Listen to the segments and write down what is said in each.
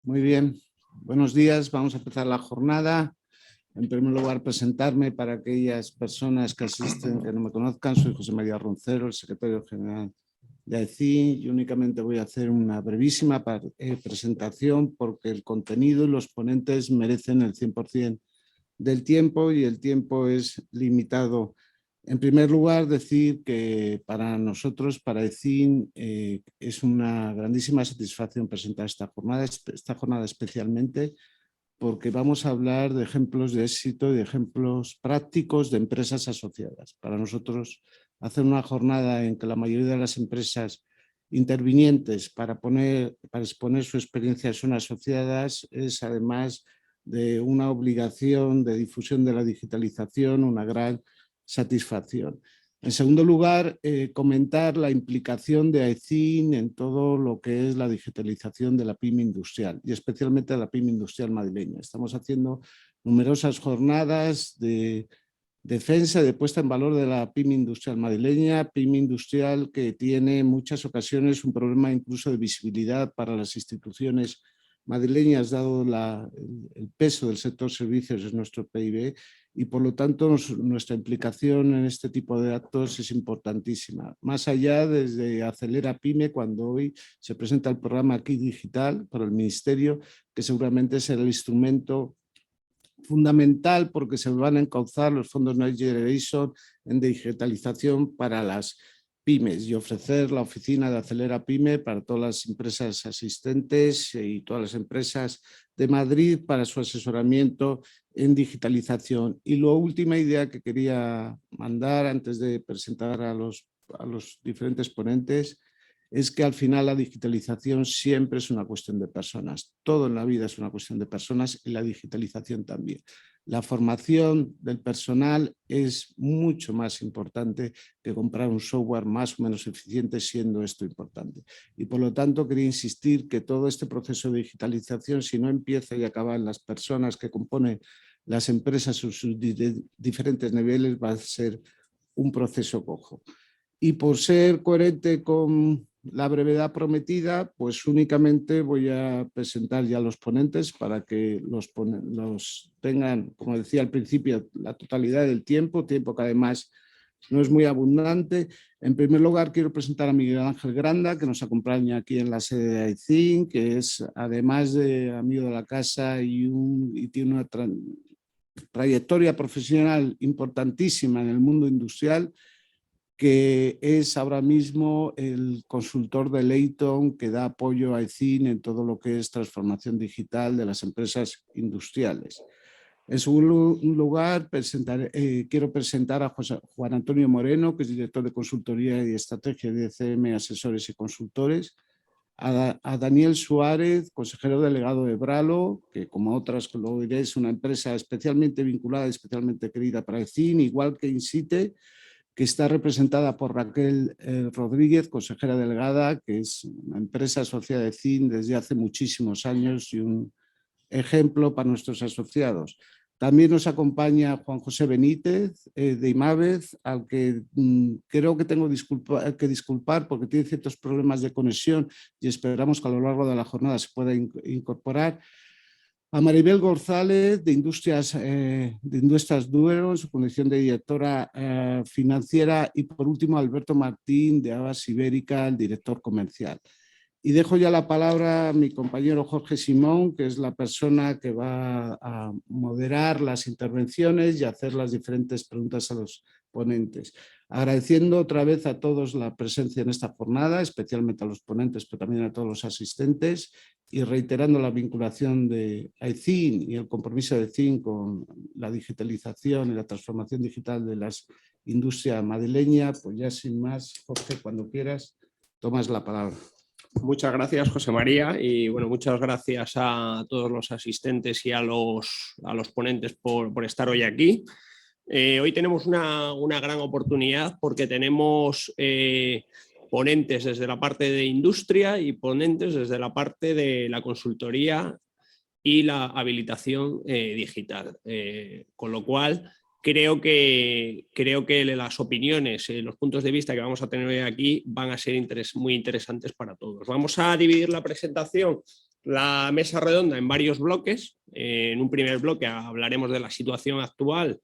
Muy bien. Buenos días. Vamos a empezar la jornada. En primer lugar, presentarme para aquellas personas que asisten que no me conozcan. Soy José María Roncero, el secretario general de AECIN, y únicamente voy a hacer una brevísima presentación porque el contenido y los ponentes merecen el 100% del tiempo y el tiempo es limitado. En primer lugar, decir que para nosotros, para AECIN, es una grandísima satisfacción presentar esta jornada especialmente porque vamos a hablar de ejemplos de éxito y de ejemplos prácticos de empresas asociadas. Para nosotros, hacer una jornada en que la mayoría de las empresas intervinientes para exponer su experiencia son asociadas es además de una obligación de difusión de la digitalización, una gran satisfacción. En segundo lugar, comentar la implicación de AECIN en todo lo que es la digitalización de la pyme industrial y especialmente de la pyme industrial madrileña. Estamos haciendo numerosas jornadas de defensa y de puesta en valor de la pyme industrial madrileña, pyme industrial que tiene en muchas ocasiones un problema incluso de visibilidad para las instituciones madrileñas, dado el peso del sector servicios en nuestro PIB, y por lo tanto nuestra implicación en este tipo de actos es importantísima. Más allá desde Acelera Pyme, cuando hoy se presenta el programa Aquí Digital por el Ministerio, que seguramente será el instrumento fundamental porque se van a encauzar los fondos Next Generation en digitalización para las pymes y ofrecer la oficina de Acelera Pyme para todas las empresas asistentes y todas las empresas de Madrid para su asesoramiento en digitalización. Y la última idea que quería mandar antes de presentar a los diferentes ponentes es que al final la digitalización siempre es una cuestión de personas. Todo en la vida es una cuestión de personas y la digitalización también. La formación del personal es mucho más importante que comprar un software más o menos eficiente, siendo esto importante. Y por lo tanto quería insistir que todo este proceso de digitalización, si no empieza y acaba en las personas que componen las empresas en sus diferentes niveles, va a ser un proceso cojo. Y por ser coherente con la brevedad prometida, pues únicamente voy a presentar ya los ponentes para que los tengan, como decía al principio, la totalidad del tiempo que además no es muy abundante. En primer lugar, quiero presentar a Miguel Ángel Granda, que nos acompaña aquí en la sede de AECIN, que es, además de amigo de la casa y tiene una trayectoria profesional importantísima en el mundo industrial, que es ahora mismo el consultor de Leighton que da apoyo a AECIN en todo lo que es transformación digital de las empresas industriales. En segundo lugar, quiero presentar a Juan Antonio Moreno, que es director de consultoría y estrategia de ECM Asesores y Consultores, a Daniel Suárez, consejero delegado de Bralo, que como otras que lo diré es una empresa especialmente vinculada, especialmente querida para AECIN, igual que Insite, que está representada por Raquel Rodríguez, consejera delegada, que es una empresa asociada de AECIN desde hace muchísimos años y un ejemplo para nuestros asociados. También nos acompaña Juan José Benítez de Imávez, al que creo que tengo que disculpar porque tiene ciertos problemas de conexión y esperamos que a lo largo de la jornada se pueda incorporar. A Maribel González de Industrias Duero, en su condición de directora financiera, y por último a Alberto Martín de Aguas Ibérica, el director comercial. Y dejo ya la palabra a mi compañero Jorge Simón, que es la persona que va a moderar las intervenciones y hacer las diferentes preguntas a los ponentes. Agradeciendo otra vez a todos la presencia en esta jornada, especialmente a los ponentes, pero también a todos los asistentes, y reiterando la vinculación de AECIN y el compromiso de AECIN con la digitalización y la transformación digital de la industria madrileña. Pues ya sin más, Jorge, cuando quieras, tomas la palabra. Muchas gracias, José María, y bueno, muchas gracias a todos los asistentes y a los ponentes por estar hoy aquí. Hoy tenemos una gran oportunidad porque tenemos ponentes desde la parte de industria y ponentes desde la parte de la consultoría y la habilitación digital, con lo cual creo que las opiniones, los puntos de vista que vamos a tener hoy aquí van a ser muy interesantes para todos. Vamos a dividir la presentación la mesa redonda en varios bloques. En un primer bloque hablaremos de la situación actual,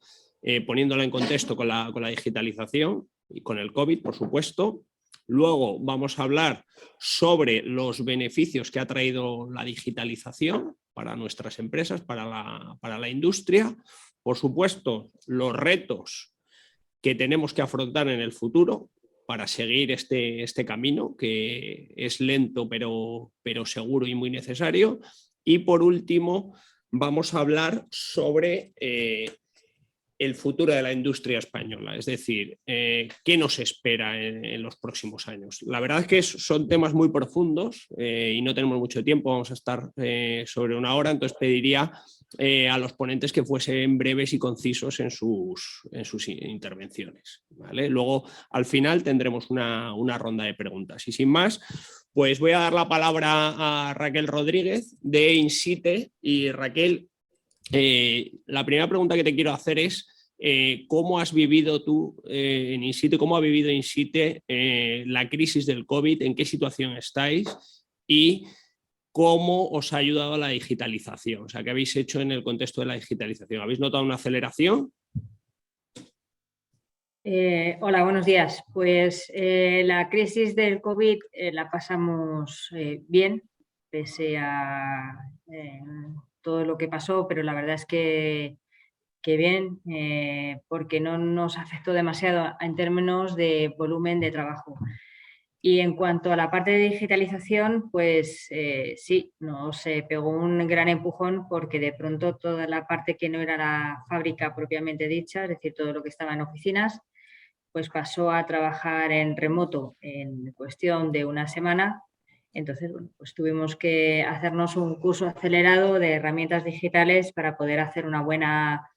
poniéndola en contexto con la digitalización y con el COVID, por supuesto. Luego vamos a hablar sobre los beneficios que ha traído la digitalización para nuestras empresas, para la industria. Por supuesto, los retos que tenemos que afrontar en el futuro para seguir este camino, que es lento pero seguro y muy necesario. Y por último, vamos a hablar sobre el futuro de la industria española, es decir, qué nos espera en los próximos años. La verdad es que son temas muy profundos y no tenemos mucho tiempo, vamos a estar sobre una hora, entonces pediría a los ponentes que fuesen breves y concisos en sus intervenciones, ¿vale? Luego, al final, tendremos una ronda de preguntas. Y sin más, pues voy a dar la palabra a Raquel Rodríguez de Insite. Y Raquel, la primera pregunta que te quiero hacer es ¿cómo has vivido tú en Insite, cómo ha vivido Insite la crisis del COVID, en qué situación estáis y cómo os ha ayudado la digitalización? O sea, ¿qué habéis hecho en el contexto de la digitalización? ¿Habéis notado una aceleración? Hola, buenos días. Pues la crisis del COVID la pasamos bien, pese a todo lo que pasó, pero la verdad es que bien, porque no nos afectó demasiado en términos de volumen de trabajo. Y en cuanto a la parte de digitalización, pues sí, nos pegó un gran empujón porque de pronto toda la parte que no era la fábrica propiamente dicha, es decir, todo lo que estaba en oficinas, pues pasó a trabajar en remoto en cuestión de una semana. Entonces, bueno, pues tuvimos que hacernos un curso acelerado de herramientas digitales para poder hacer una buena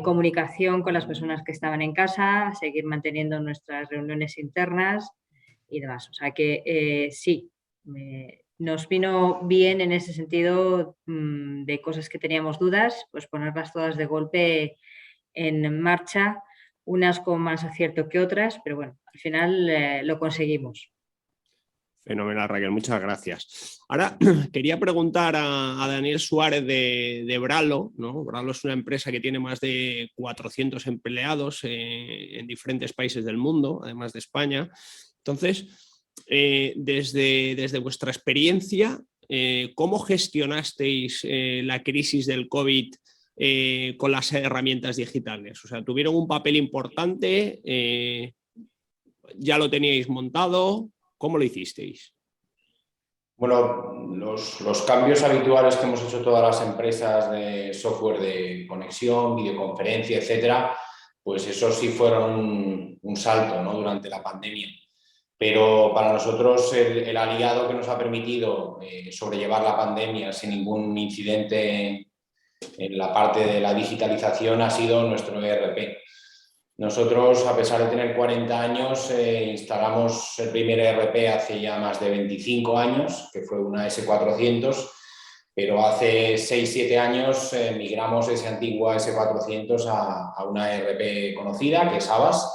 comunicación con las personas que estaban en casa, seguir manteniendo nuestras reuniones internas y demás. O sea que sí, nos vino bien en ese sentido de cosas que teníamos dudas, pues ponerlas todas de golpe en marcha, unas con más acierto que otras, pero bueno, al final lo conseguimos. Fenomenal, Raquel, muchas gracias. Ahora quería preguntar a Daniel Suárez de Bralo, ¿no? Bralo es una empresa que tiene más de 400 empleados en diferentes países del mundo, además de España. Entonces, desde vuestra experiencia, ¿cómo gestionasteis la crisis del COVID con las herramientas digitales? O sea, ¿tuvieron un papel importante? ¿Ya lo teníais montado? ¿Cómo lo hicisteis? Bueno, los cambios habituales que hemos hecho todas las empresas de software de conexión, videoconferencia, etcétera, pues eso sí fueron un salto, ¿no?, durante la pandemia. Pero para nosotros el aliado que nos ha permitido sobrellevar la pandemia sin ningún incidente en la parte de la digitalización ha sido nuestro ERP. Nosotros, a pesar de tener 40 años, instalamos el primer ERP hace ya más de 25 años, que fue una S400, pero hace 6-7 años migramos esa antigua S400 a una ERP conocida, que es Havas,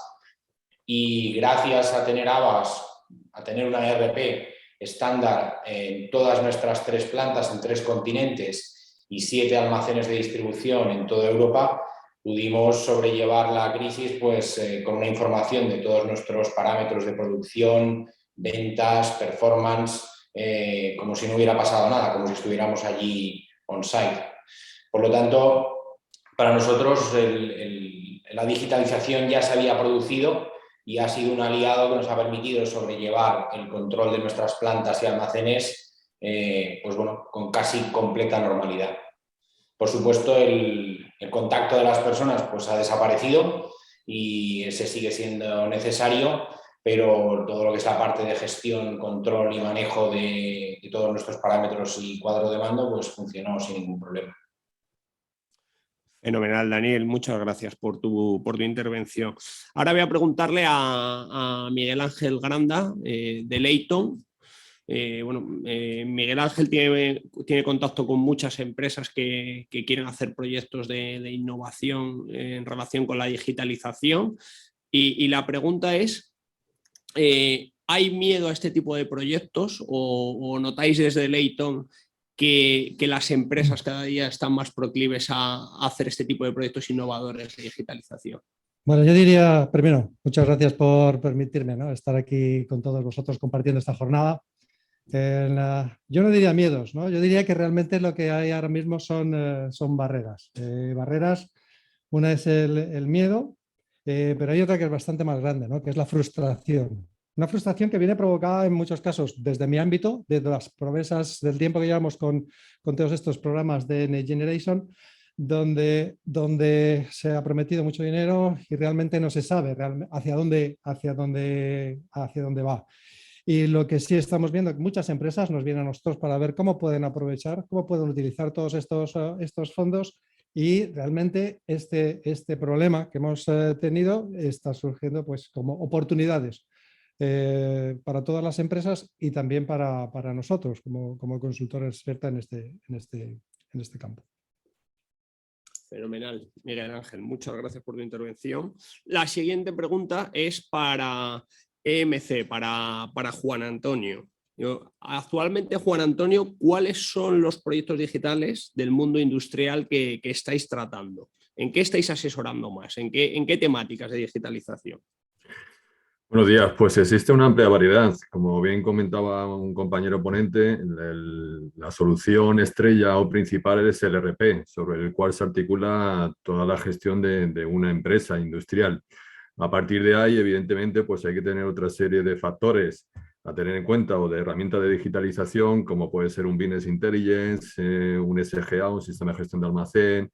y gracias a tener Havas, a tener una ERP estándar en todas nuestras 3 plantas en 3 continentes y 7 almacenes de distribución en toda Europa, pudimos sobrellevar la crisis pues, con una información de todos nuestros parámetros de producción, ventas, performance, como si no hubiera pasado nada, como si estuviéramos allí on-site. Por lo tanto, para nosotros la digitalización ya se había producido y ha sido un aliado que nos ha permitido sobrellevar el control de nuestras plantas y almacenes pues bueno, con casi completa normalidad. Por supuesto, el contacto de las personas pues, ha desaparecido y ese sigue siendo necesario, pero todo lo que es la parte de gestión, control y manejo de todos nuestros parámetros y cuadro de mando pues, funcionó sin ningún problema. Fenomenal, Daniel. Muchas gracias por tu intervención. Ahora voy a preguntarle a Miguel Ángel Granda, de Leighton. Miguel Ángel tiene contacto con muchas empresas que quieren hacer proyectos de innovación en relación con la digitalización y la pregunta es, ¿hay miedo a este tipo de proyectos o notáis desde Leighton que las empresas cada día están más proclives a hacer este tipo de proyectos innovadores de digitalización? Bueno, yo diría, primero, muchas gracias por permitirme, ¿no?, estar aquí con todos vosotros compartiendo esta jornada. Yo no diría miedos, ¿no? Yo diría que realmente lo que hay ahora mismo son barreras. Barreras, una es el miedo, pero hay otra que es bastante más grande, ¿no?, que es la frustración. Una frustración que viene provocada en muchos casos desde mi ámbito, desde las promesas del tiempo que llevamos con todos estos programas de Next Generation, donde se ha prometido mucho dinero y realmente no se sabe hacia dónde va. Y lo que sí estamos viendo es que muchas empresas nos vienen a nosotros para ver cómo pueden aprovechar, cómo pueden utilizar todos estos fondos, y realmente este problema que hemos tenido está surgiendo pues como oportunidades para todas las empresas y también para nosotros como consultores experta en este campo. Fenomenal, Miguel Ángel, muchas gracias por tu intervención. La siguiente pregunta es para EMC, para Juan Antonio. Actualmente, Juan Antonio, ¿cuáles son los proyectos digitales del mundo industrial que estáis tratando? ¿En qué estáis asesorando más? ¿En qué temáticas de digitalización? Buenos días, pues existe una amplia variedad. Como bien comentaba un compañero ponente, la solución estrella o principal es el ERP, sobre el cual se articula toda la gestión de una empresa industrial. A partir de ahí, evidentemente, pues hay que tener otra serie de factores a tener en cuenta o de herramientas de digitalización, como puede ser un Business Intelligence, un SGA, un sistema de gestión de almacén,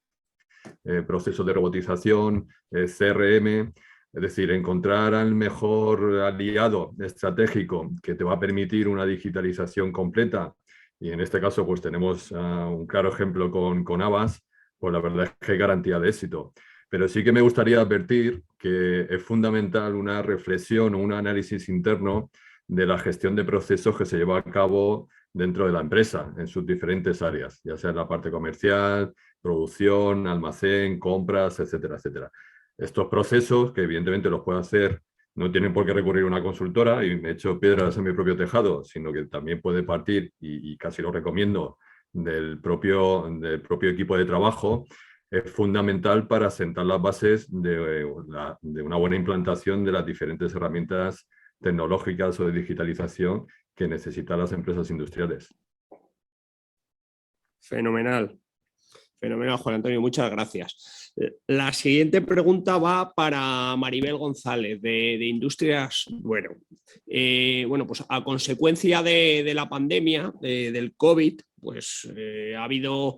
procesos de robotización, CRM. Es decir, encontrar al mejor aliado estratégico que te va a permitir una digitalización completa, y en este caso pues tenemos un claro ejemplo con Avas, pues la verdad es que hay garantía de éxito. Pero sí que me gustaría advertir que es fundamental una reflexión o un análisis interno de la gestión de procesos que se lleva a cabo dentro de la empresa en sus diferentes áreas, ya sea en la parte comercial, producción, almacén, compras, etcétera, etcétera. Estos procesos, que evidentemente los puede hacer, no tienen por qué recurrir a una consultora y me echo piedras en mi propio tejado, sino que también puede partir, y casi lo recomiendo, del propio equipo de trabajo. Es fundamental para sentar las bases de una buena implantación de las diferentes herramientas tecnológicas o de digitalización que necesitan las empresas industriales. Fenomenal. Fenomenal, Juan Antonio, muchas gracias. La siguiente pregunta va para Maribel González, de Industrias Duero. Pues a consecuencia de la pandemia, del COVID, pues ha habido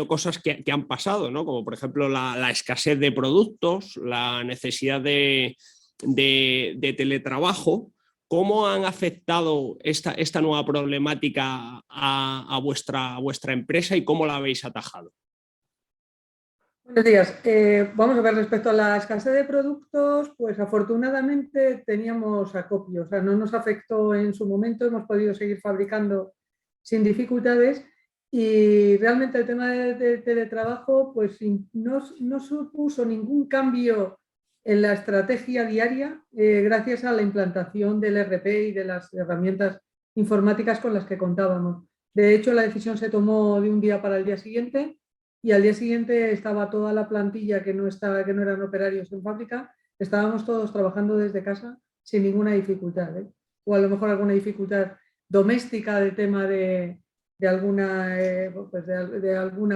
cosas que han pasado, ¿no? Como por ejemplo la escasez de productos, la necesidad de teletrabajo. ¿Cómo han afectado esta nueva problemática a vuestra empresa y cómo la habéis atajado? Buenos días. Vamos a ver, respecto a la escasez de productos, pues afortunadamente teníamos acopio, o sea, no nos afectó en su momento, hemos podido seguir fabricando sin dificultades, y realmente el tema de teletrabajo pues no supuso ningún cambio en la estrategia diaria gracias a la implantación del ERP y de las herramientas informáticas con las que contábamos. De hecho, la decisión se tomó de un día para el día siguiente, y al día siguiente estaba toda la plantilla que no eran operarios en fábrica, estábamos todos trabajando desde casa sin ninguna dificultad, o a lo mejor alguna dificultad doméstica del tema de alguna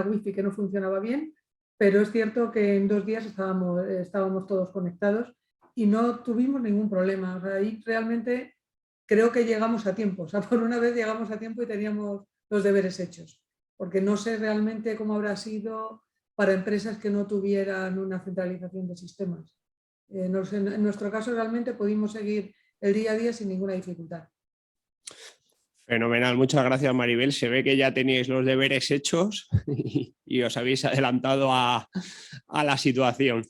wifi que no funcionaba bien, pero es cierto que en 2 días estábamos todos conectados y no tuvimos ningún problema. O sea, ahí realmente creo que llegamos a tiempo, o sea, por una vez llegamos a tiempo y teníamos los deberes hechos, porque no sé realmente cómo habrá sido para empresas que no tuvieran una centralización de sistemas. No sé, en nuestro caso realmente pudimos seguir el día a día sin ninguna dificultad. Fenomenal, muchas gracias, Maribel. Se ve que ya teníais los deberes hechos y os habéis adelantado a la situación.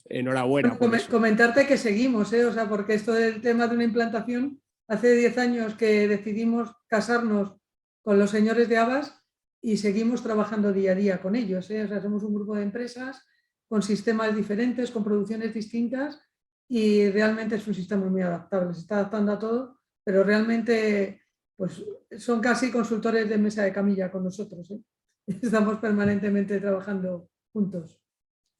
Enhorabuena. Comentarte que seguimos, o sea, porque esto del tema de una implantación, hace 10 años que decidimos casarnos con los señores de Avas y seguimos trabajando día a día con ellos. O sea, somos un grupo de empresas con sistemas diferentes, con producciones distintas, y realmente es un sistema muy adaptable, se está adaptando a todo, pero realmente pues son casi consultores de mesa de camilla con nosotros, ¿eh? Estamos permanentemente trabajando juntos.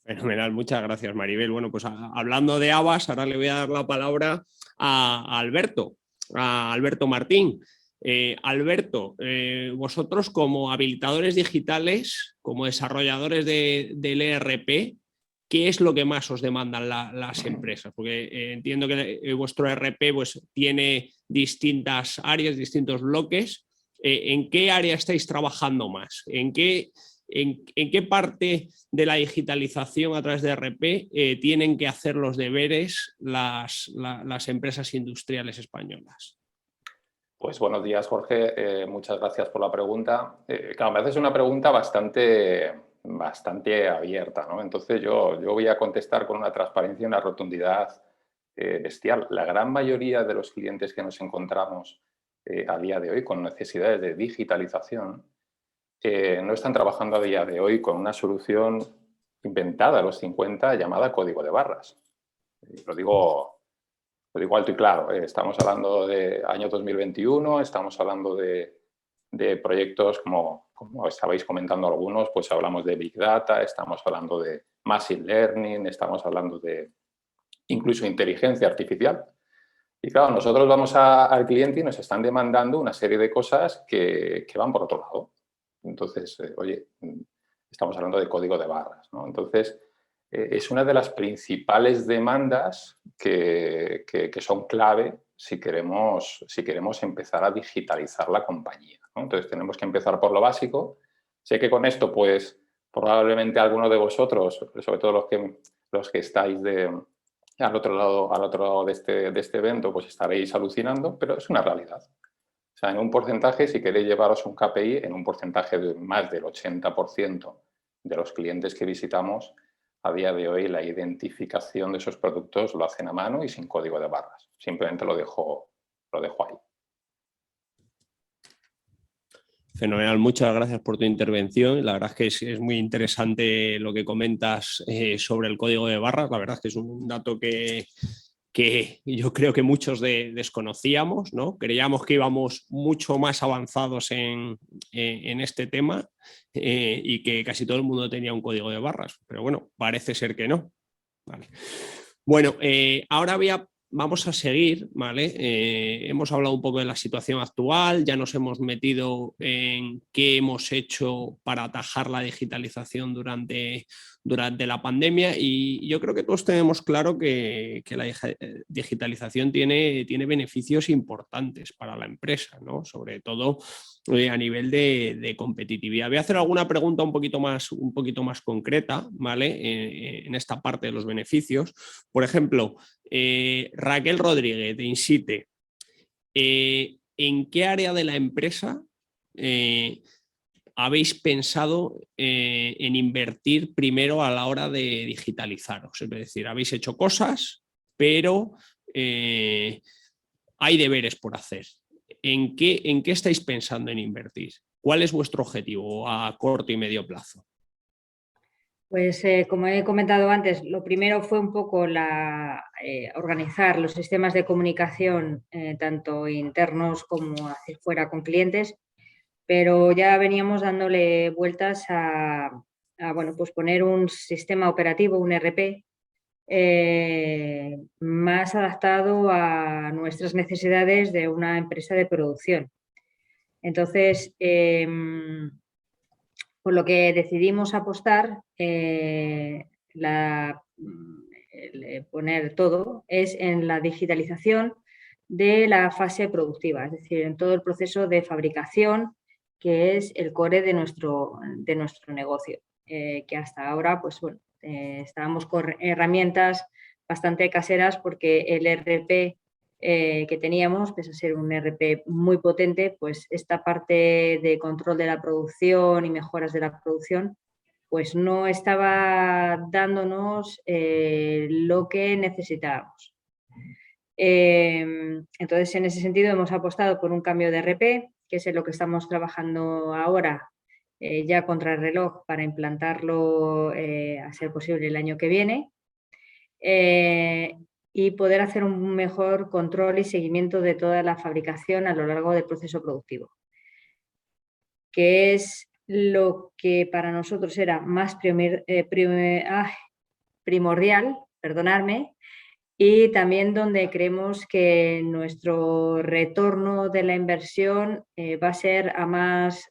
Fenomenal, muchas gracias, Maribel. Bueno, pues hablando de habas, ahora le voy a dar la palabra a Alberto Martín. Alberto, vosotros como habilitadores digitales, como desarrolladores del ERP, ¿qué es lo que más os demandan las empresas? Porque entiendo que vuestro ERP pues, tiene distintas áreas, distintos bloques. ¿En qué área estáis trabajando más? ¿En qué parte de la digitalización a través de ERP tienen que hacer los deberes las empresas industriales españolas? Pues buenos días, Jorge. Muchas gracias por la pregunta. Claro, me haces una pregunta bastante abierta, ¿no? Entonces yo voy a contestar con una transparencia y una rotundidad bestial. La gran mayoría de los clientes que nos encontramos a día de hoy con necesidades de digitalización no están trabajando a día de hoy con una solución inventada a los 50 llamada código de barras. Lo digo alto y claro, estamos hablando de año 2021, estamos hablando de proyectos como estabais comentando algunos, pues hablamos de Big Data, estamos hablando de Machine Learning, estamos hablando de incluso inteligencia artificial. Y claro, nosotros vamos al cliente y nos están demandando una serie de cosas que van por otro lado. Entonces, oye, estamos hablando de código de barras, ¿no? Entonces, es una de las principales demandas que son clave si queremos empezar a digitalizar la compañía, ¿no? Entonces, tenemos que empezar por lo básico. Sé que con esto, pues, probablemente alguno de vosotros, sobre todo los que estáis al otro lado de este evento, pues estaréis alucinando, pero es una realidad. O sea, en un porcentaje, si queréis llevaros un KPI, en un porcentaje de más del 80% de los clientes que visitamos, a día de hoy la identificación de esos productos lo hacen a mano y sin código de barras. Simplemente lo dejo ahí. Fenomenal, muchas gracias por tu intervención. La verdad es que es muy interesante lo que comentas sobre el código de barras. La verdad es que es un dato que yo creo que muchos desconocíamos, ¿no? Creíamos que íbamos mucho más avanzados en este tema y que casi todo el mundo tenía un código de barras, pero bueno, parece ser que no. Vale. Bueno, ahora vamos a seguir, ¿vale? Hemos hablado un poco de la situación actual, ya nos hemos metido en qué hemos hecho para atajar la digitalización durante la pandemia y yo creo que todos tenemos claro que la digitalización tiene beneficios importantes para la empresa, ¿no? Sobre todo a nivel de competitividad. Voy a hacer alguna pregunta un poquito más concreta, ¿vale? En esta parte de los beneficios. Por ejemplo, Raquel Rodríguez de Insite, ¿en qué área de la empresa habéis pensado en invertir primero a la hora de digitalizaros? Es decir, habéis hecho cosas, pero hay deberes por hacer. ¿En qué estáis pensando en invertir? ¿Cuál es vuestro objetivo a corto y medio plazo? Pues como he comentado antes, lo primero fue un poco organizar los sistemas de comunicación, tanto internos como hacia fuera con clientes, pero ya veníamos dándole vueltas a bueno, pues poner un sistema operativo, un ERP, más adaptado a nuestras necesidades de una empresa de producción. Entonces, por lo que decidimos apostar, poner todo, es en la digitalización de la fase productiva, es decir, en todo el proceso de fabricación, que es el core de nuestro negocio, que hasta ahora, pues bueno, estábamos con herramientas bastante caseras porque el ERP que teníamos, pese a ser un ERP muy potente, pues esta parte de control de la producción y mejoras de la producción, pues no estaba dándonos lo que necesitábamos. Entonces, en ese sentido, hemos apostado por un cambio de ERP, que es en lo que estamos trabajando ahora, ya contra el reloj, para implantarlo a ser posible el año que viene. y poder hacer un mejor control y seguimiento de toda la fabricación a lo largo del proceso productivo, que es lo que para nosotros era más primordial, perdonadme, y también donde creemos que nuestro retorno de la inversión va a ser a más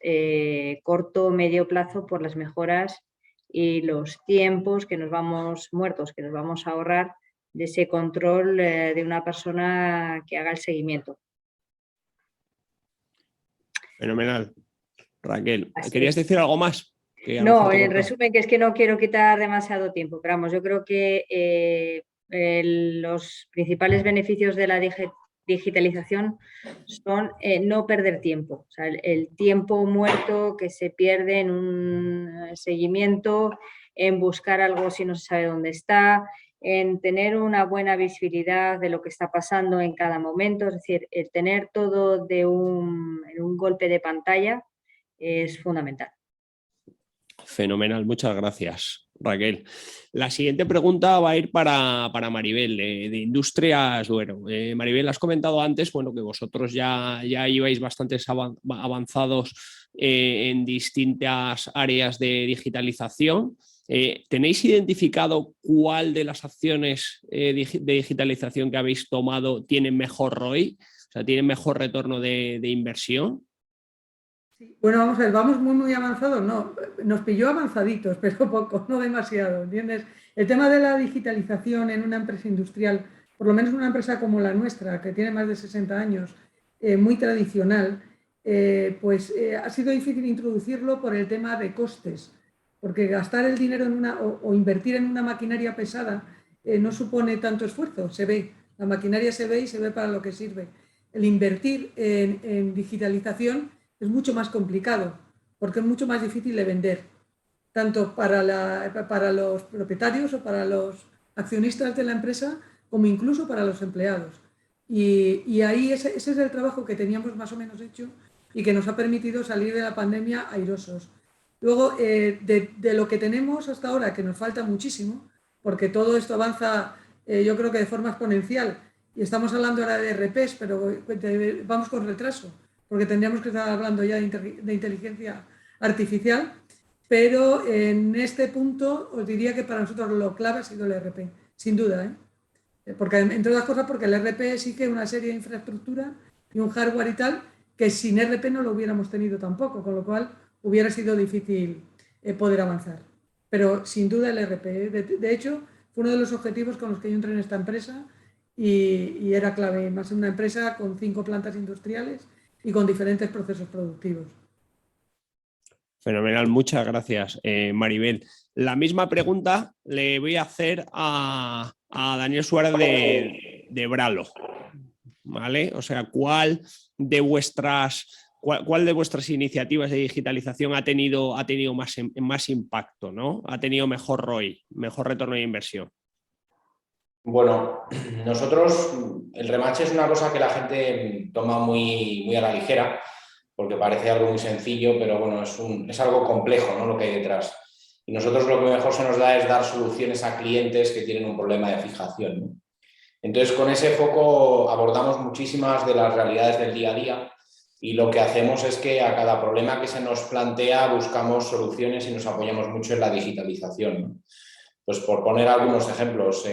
corto o medio plazo por las mejoras y los tiempos que nos vamos a ahorrar de ese control de una persona que haga el seguimiento. Fenomenal. Raquel, Así ¿querías es. decir algo más? No, en resumen, que es que no quiero quitar demasiado tiempo, pero vamos, yo creo que los principales beneficios de la digitalización son no perder tiempo, o sea, el tiempo muerto que se pierde en un seguimiento, en buscar algo si no se sabe dónde está, en tener una buena visibilidad de lo que está pasando en cada momento, es decir, el tener todo en un golpe de pantalla es fundamental. Fenomenal, muchas gracias, Raquel. La siguiente pregunta va a ir para Maribel, de Industrias Duero. Maribel, has comentado antes, bueno, que vosotros ya ibais bastante avanzados en distintas áreas de digitalización. ¿Tenéis identificado cuál de las acciones de digitalización que habéis tomado tienen mejor ROI? O sea, ¿tienen mejor retorno de inversión? Bueno, vamos a ver, vamos muy avanzados, no, nos pilló avanzaditos, pero poco, no demasiado, ¿entiendes? El tema de la digitalización en una empresa industrial, por lo menos una empresa como la nuestra, que tiene más de 60 años, muy tradicional, ha sido difícil introducirlo por el tema de costes, porque gastar el dinero en o invertir en una maquinaria pesada no supone tanto esfuerzo, se ve, la maquinaria se ve y se ve para lo que sirve. El invertir en digitalización es mucho más complicado, porque es mucho más difícil de vender, tanto para los propietarios o para los accionistas de la empresa, como incluso para los empleados. Y ahí ese es el trabajo que teníamos más o menos hecho y que nos ha permitido salir de la pandemia airosos. Luego, de lo que tenemos hasta ahora, que nos falta muchísimo, porque todo esto avanza, yo creo que de forma exponencial, y estamos hablando ahora de ERPs, pero vamos con retraso, porque tendríamos que estar hablando ya de inteligencia artificial, pero en este punto os diría que para nosotros lo clave ha sido el ERP, sin duda, porque entre otras cosas porque el ERP exige una serie de infraestructura y un hardware y tal, que sin ERP no lo hubiéramos tenido tampoco, con lo cual hubiera sido difícil poder avanzar. Pero sin duda el ERP, de hecho, fue uno de los objetivos con los que yo entré en esta empresa y era clave, más en una empresa con 5 plantas industriales y con diferentes procesos productivos. Fenomenal, muchas gracias, Maribel. La misma pregunta le voy a hacer a Daniel Suárez de Bralo, ¿vale? O sea, ¿cuál de vuestras iniciativas de digitalización ha tenido más impacto, ¿no? Ha tenido mejor ROI, mejor retorno de inversión. Bueno, nosotros, el remache es una cosa que la gente toma muy a la ligera, porque parece algo muy sencillo, pero bueno, es algo complejo, ¿no?, lo que hay detrás. Y nosotros lo que mejor se nos da es dar soluciones a clientes que tienen un problema de fijación, ¿no? Entonces, con ese foco abordamos muchísimas de las realidades del día a día y lo que hacemos es que a cada problema que se nos plantea buscamos soluciones y nos apoyamos mucho en la digitalización, ¿no? Pues por poner algunos ejemplos,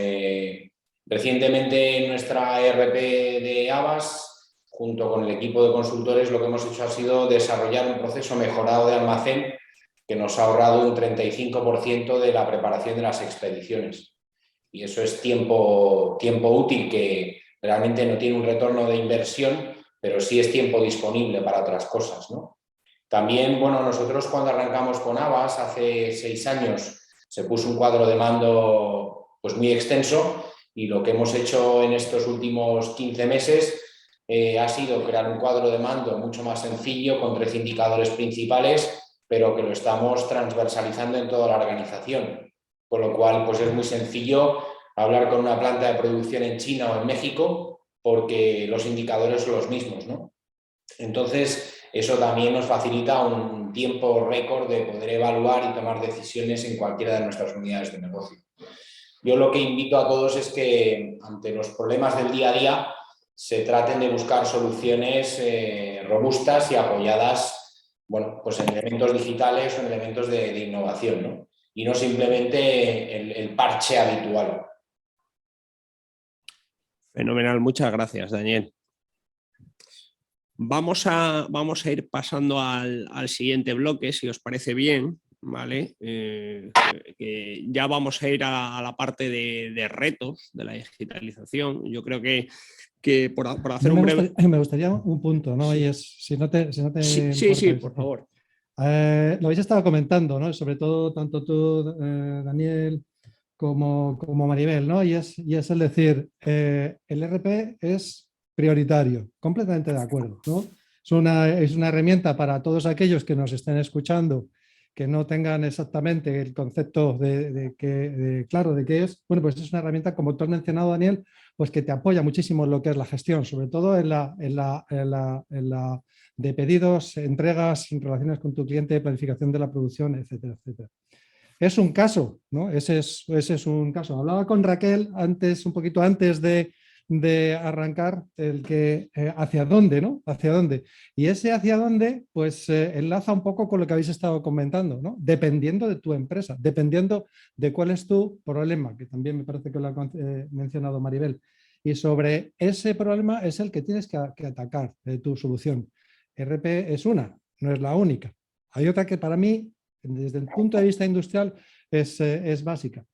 recientemente en nuestra ERP de Avas, junto con el equipo de consultores, lo que hemos hecho ha sido desarrollar un proceso mejorado de almacén que nos ha ahorrado un 35% de la preparación de las expediciones. Y eso es tiempo útil que realmente no tiene un retorno de inversión, pero sí es tiempo disponible para otras cosas, ¿no? También, bueno, nosotros cuando arrancamos con Avas hace 6 años, se puso un cuadro de mando pues muy extenso y lo que hemos hecho en estos últimos 15 meses ha sido crear un cuadro de mando mucho más sencillo con 3 indicadores principales, pero que lo estamos transversalizando en toda la organización. Con lo cual pues es muy sencillo hablar con una planta de producción en China o en México porque los indicadores son los mismos, ¿no? Entonces, eso también nos facilita un tiempo récord de poder evaluar y tomar decisiones en cualquiera de nuestras unidades de negocio. yo lo que invito a todos es que ante los problemas del día a día se traten de buscar soluciones robustas y apoyadas, bueno, pues en elementos digitales o en elementos de innovación, ¿no? Y no simplemente el parche habitual. Fenomenal, muchas gracias, Daniel. Vamos a ir pasando al siguiente bloque, si os parece bien, ¿vale? Que ya vamos a ir a la parte de retos de la digitalización. Yo creo que por hacer un breve... Me gustaría un punto, ¿no? Sí. Y es, si no te Sí, por favor. Lo habéis estado comentando, ¿no? Sobre todo tanto tú, Daniel, como Maribel, ¿no? Y es el decir, el ERP es prioritario, completamente de acuerdo, ¿no? Es una herramienta para todos aquellos que nos estén escuchando, que no tengan exactamente el concepto claro de qué es. Bueno, pues es una herramienta, como tú has mencionado, Daniel, pues que te apoya muchísimo en lo que es la gestión, sobre todo en la de pedidos, entregas, relaciones con tu cliente, planificación de la producción, etcétera, etcétera. Es un caso, ¿no? Ese es un caso. Hablaba con Raquel antes, un poquito antes de arrancar, el que hacia dónde, ¿no? Hacia dónde. Y ese hacia dónde, pues enlaza un poco con lo que habéis estado comentando, ¿no? Dependiendo de tu empresa, dependiendo de cuál es tu problema, que también me parece que lo ha mencionado Maribel. Y sobre ese problema es el que tienes que atacar, tu solución. ERP es una, no es la única. Hay otra que para mí, desde el punto de vista industrial, es básica.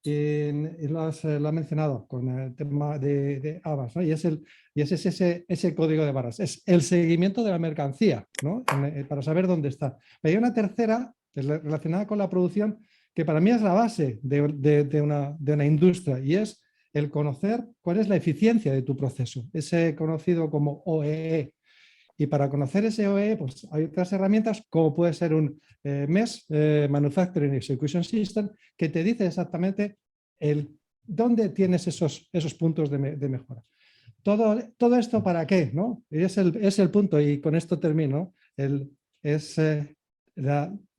Y lo ha mencionado con el tema de Abbas, ¿no? Y es ese código de barras. Es el seguimiento de la mercancía, ¿no? Para saber dónde está. Pero hay una tercera relacionada con la producción que para mí es la base de una industria, y es el conocer cuál es la eficiencia de tu proceso, ese conocido como OEE. Y para conocer ese OEE, pues hay otras herramientas como puede ser un MES, Manufacturing Execution System, que te dice exactamente dónde tienes esos puntos de mejora. Todo esto ¿para qué? ¿No? Y es el punto, y con esto termino,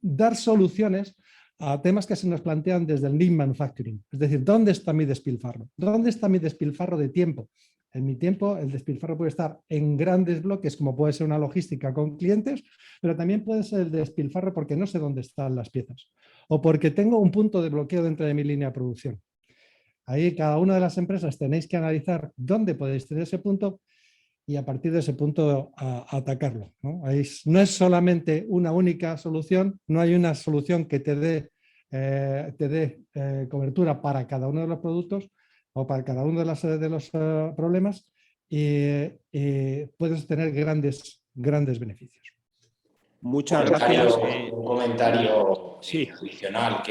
dar soluciones a temas que se nos plantean desde el Lean Manufacturing. Es decir, ¿dónde está mi despilfarro? ¿Dónde está mi despilfarro de tiempo? En mi tiempo, el despilfarro puede estar en grandes bloques, como puede ser una logística con clientes, pero también puede ser el despilfarro porque no sé dónde están las piezas o porque tengo un punto de bloqueo dentro de mi línea de producción. Ahí cada una de las empresas tenéis que analizar dónde podéis tener ese punto y a partir de ese punto atacarlo, ¿no? No es solamente una única solución, no hay una solución que te dé cobertura para cada uno de los productos o para cada uno de los problemas, y puedes tener grandes beneficios. Muchas gracias. Un comentario sí. adicional.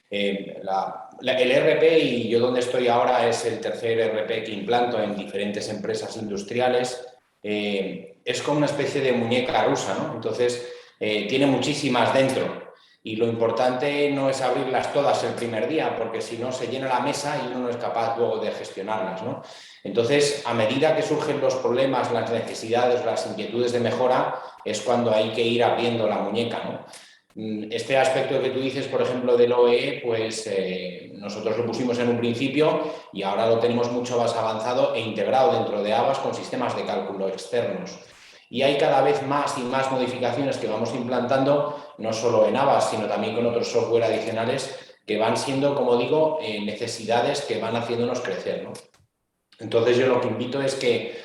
El ERP, y yo donde estoy ahora, es el tercer ERP que implanto en diferentes empresas industriales. Es como una especie de muñeca rusa, ¿no? Entonces, tiene muchísimas dentro. Y lo importante no es abrirlas todas el primer día, porque si no se llena la mesa y uno no es capaz luego de gestionarlas, ¿no? Entonces, a medida que surgen los problemas, las necesidades, las inquietudes de mejora, es cuando hay que ir abriendo la muñeca, ¿no? Este aspecto que tú dices, por ejemplo, del OEE, pues nosotros lo pusimos en un principio y ahora lo tenemos mucho más avanzado e integrado dentro de Abbas con sistemas de cálculo externos. Y hay cada vez más y más modificaciones que vamos implantando, no solo en Abbas, sino también con otros software adicionales que van siendo, como digo, necesidades que van haciéndonos crecer, ¿no? Entonces yo lo que invito es que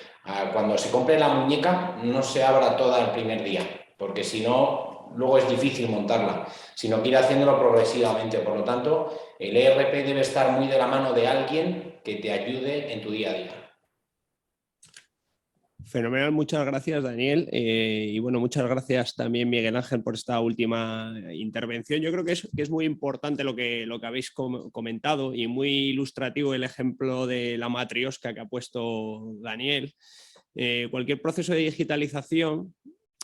cuando se compre la muñeca no se abra toda el primer día, porque si no, luego es difícil montarla, sino que ir haciéndolo progresivamente. Por lo tanto, el ERP debe estar muy de la mano de alguien que te ayude en tu día a día. Fenomenal, muchas gracias, Daniel. Y bueno, muchas gracias también, Miguel Ángel, por esta última intervención. Yo creo que es muy importante lo que habéis comentado y muy ilustrativo el ejemplo de la matriosca que ha puesto Daniel. Cualquier proceso de digitalización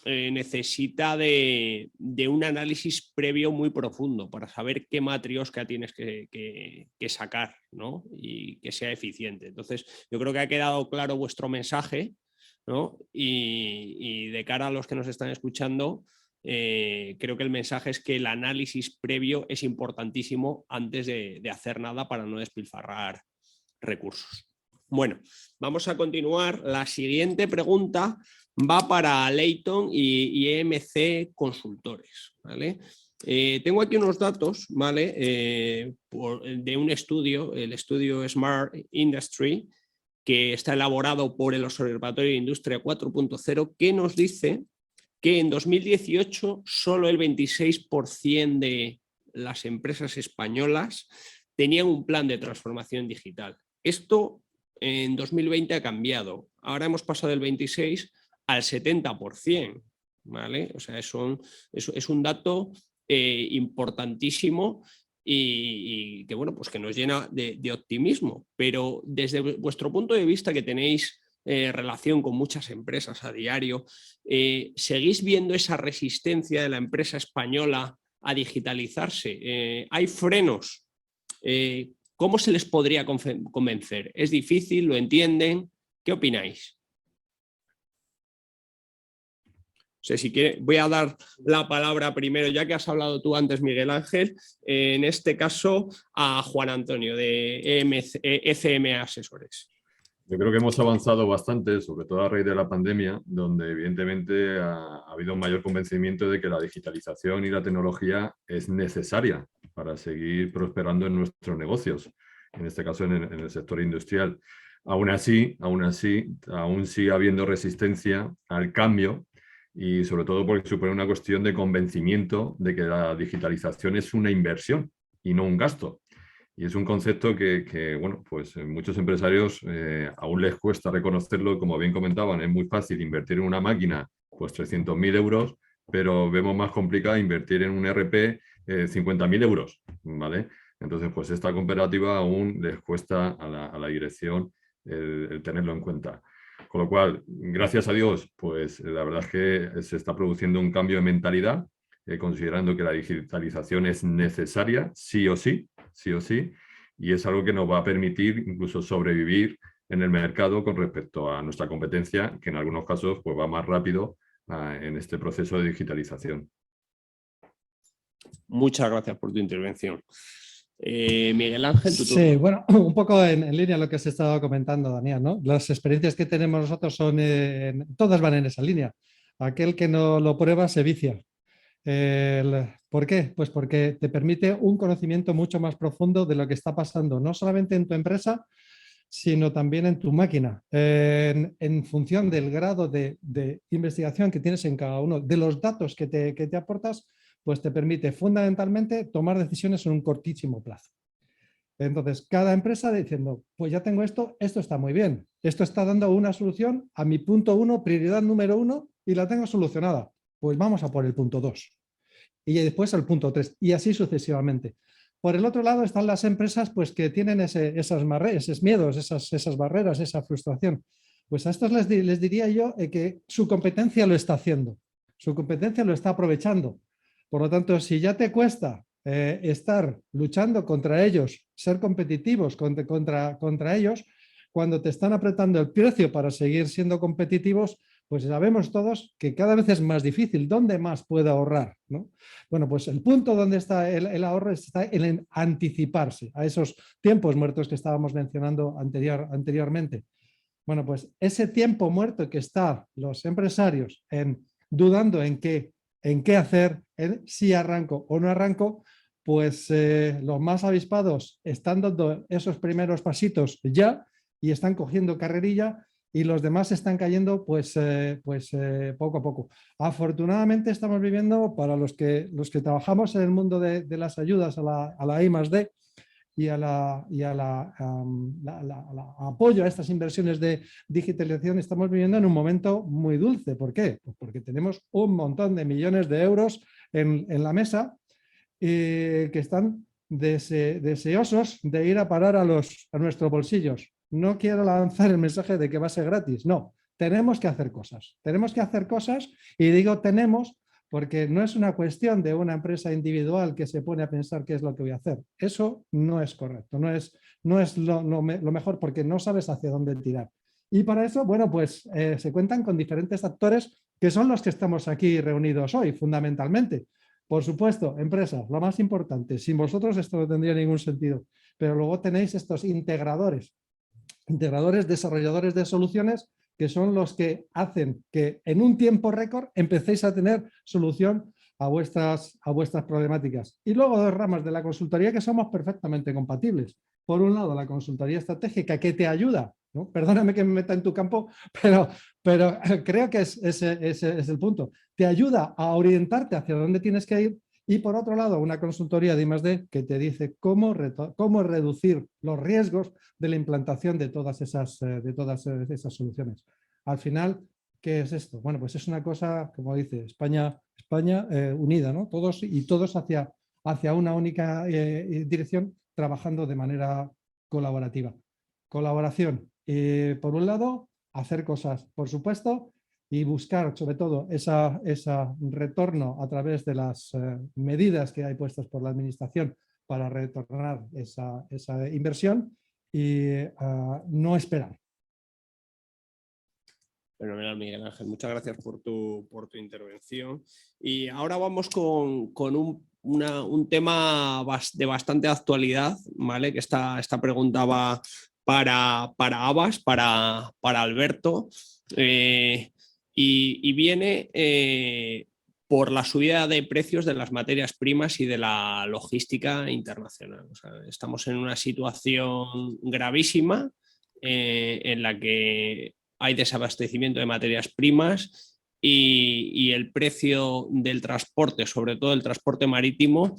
necesita de un análisis previo muy profundo para saber qué matriosca tienes que sacar, ¿no? Y que sea eficiente. Entonces, yo creo que ha quedado claro vuestro mensaje, ¿no? Y de cara a los que nos están escuchando, creo que el mensaje es que el análisis previo es importantísimo antes de hacer nada para no despilfarrar recursos. Bueno, vamos a continuar. La siguiente pregunta va para Leighton y EMC Consultores, ¿vale? Tengo aquí unos datos, ¿vale? De un estudio, el estudio Smart Industry, que está elaborado por el Observatorio de Industria 4.0, que nos dice que en 2018 solo el 26% de las empresas españolas tenían un plan de transformación digital. Esto en 2020 ha cambiado. Ahora hemos pasado del 26% al 70%, ¿vale? O sea, es un dato importantísimo y que, bueno, pues que nos llena de optimismo. Pero desde vuestro punto de vista, que tenéis relación con muchas empresas a diario, ¿seguís viendo esa resistencia de la empresa española a digitalizarse? ¿Hay frenos? ¿Cómo se les podría convencer? ¿Es difícil? ¿Lo entienden? ¿Qué opináis? O sea, si quiere, voy a dar la palabra primero, ya que has hablado tú antes, Miguel Ángel, en este caso a Juan Antonio de ECM Asesores. Yo creo que hemos avanzado bastante, sobre todo a raíz de la pandemia, donde evidentemente ha habido un mayor convencimiento de que la digitalización y la tecnología es necesaria para seguir prosperando en nuestros negocios, en este caso en el sector industrial. Aún así, aún sigue habiendo resistencia al cambio y sobre todo porque supone una cuestión de convencimiento de que la digitalización es una inversión y no un gasto. Y es un concepto que bueno, pues muchos empresarios aún les cuesta reconocerlo. Como bien comentaban, es muy fácil invertir en una máquina pues 300.000 euros, pero vemos más complicado invertir en un ERP 50.000 euros, ¿vale? Entonces, pues esta comparativa aún les cuesta a la dirección el tenerlo en cuenta. Con lo cual, gracias a Dios, pues la verdad es que se está produciendo un cambio de mentalidad, considerando que la digitalización es necesaria, sí o sí, y es algo que nos va a permitir incluso sobrevivir en el mercado con respecto a nuestra competencia, que en algunos casos pues, va más rápido en este proceso de digitalización. Muchas gracias por tu intervención. Miguel Ángel, tu turno. Sí, bueno, un poco en línea a lo que has estado comentando, Daniel, ¿no? Las experiencias que tenemos nosotros son, todas van en esa línea. Aquel que no lo prueba se vicia. ¿Por qué? Pues porque te permite un conocimiento mucho más profundo de lo que está pasando, no solamente en tu empresa, sino también en tu máquina, en función del grado de investigación que tienes en cada uno, de los datos que te aportas, pues te permite fundamentalmente tomar decisiones en un cortísimo plazo. Entonces, cada empresa diciendo, pues ya tengo esto está muy bien, esto está dando una solución a mi punto 1, prioridad número 1, y la tengo solucionada. Pues vamos a por el punto 2 y después el punto 3 y así sucesivamente. Por el otro lado están las empresas pues, que tienen esos miedos, esas barreras, esa frustración. Pues a estos les diría yo que su competencia lo está haciendo, su competencia lo está aprovechando. Por lo tanto, si ya te cuesta estar luchando contra ellos, ser competitivos contra ellos, cuando te están apretando el precio para seguir siendo competitivos, pues sabemos todos que cada vez es más difícil. ¿Dónde más puedo ahorrar? ¿No? Bueno, pues el punto donde está el ahorro está en anticiparse a esos tiempos muertos que estábamos mencionando anteriormente. Bueno, pues ese tiempo muerto que están los empresarios dudando en qué hacer, si arranco o no arranco, pues los más avispados están dando esos primeros pasitos ya y están cogiendo carrerilla, y los demás están cayendo pues poco a poco. Afortunadamente estamos viviendo, para los que trabajamos en el mundo de las ayudas a la I+D y al apoyo a estas inversiones de digitalización, estamos viviendo en un momento muy dulce. ¿Por qué? Pues porque tenemos un montón de millones de euros en la mesa que están deseosos de ir a parar a nuestros bolsillos. No quiero lanzar el mensaje de que va a ser gratis, no, tenemos que hacer cosas, y digo tenemos porque no es una cuestión de una empresa individual que se pone a pensar qué es lo que voy a hacer, eso no es correcto, no es lo mejor, porque no sabes hacia dónde tirar. Y para eso, bueno, pues se cuentan con diferentes actores que son los que estamos aquí reunidos hoy, fundamentalmente. Por supuesto, empresas, lo más importante. Sin vosotros esto no tendría ningún sentido. Pero luego tenéis estos integradores, desarrolladores de soluciones, que son los que hacen que en un tiempo récord empecéis a tener solución a vuestras problemáticas. Y luego dos ramas de la consultoría que somos perfectamente compatibles. Por un lado, la consultoría estratégica que te ayuda, ¿no? Perdóname que me meta en tu campo, pero creo que ese es el punto. Te ayuda a orientarte hacia dónde tienes que ir. Y por otro lado, una consultoría de I+D que te dice cómo reducir los riesgos de la implantación de todas esas soluciones. Al final, ¿qué es esto? Bueno, pues es una cosa, como dice, España unida, ¿no? Todos hacia una única dirección, trabajando de manera colaborativa. Colaboración, por un lado, hacer cosas, por supuesto, y buscar sobre todo ese retorno a través de las medidas que hay puestas por la administración para retornar esa inversión y no esperar. Fenomenal, Miguel Ángel. Muchas gracias por tu intervención. Y ahora vamos con un tema de bastante actualidad, ¿vale? Que esta pregunta va para Abas, para Alberto. Y viene por la subida de precios de las materias primas y de la logística internacional. O sea, estamos en una situación gravísima en la que hay desabastecimiento de materias primas y el precio del transporte, sobre todo el transporte marítimo,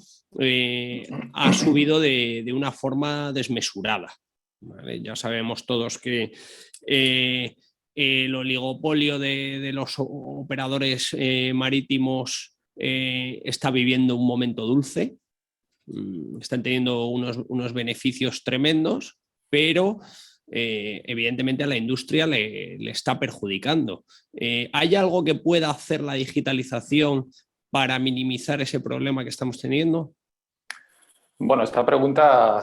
ha subido de una forma desmesurada. ¿Vale? Ya sabemos todos que el oligopolio de los operadores marítimos está viviendo un momento dulce, están teniendo unos beneficios tremendos, pero evidentemente a la industria le está perjudicando. ¿Hay algo que pueda hacer la digitalización para minimizar ese problema que estamos teniendo? Bueno, esta pregunta,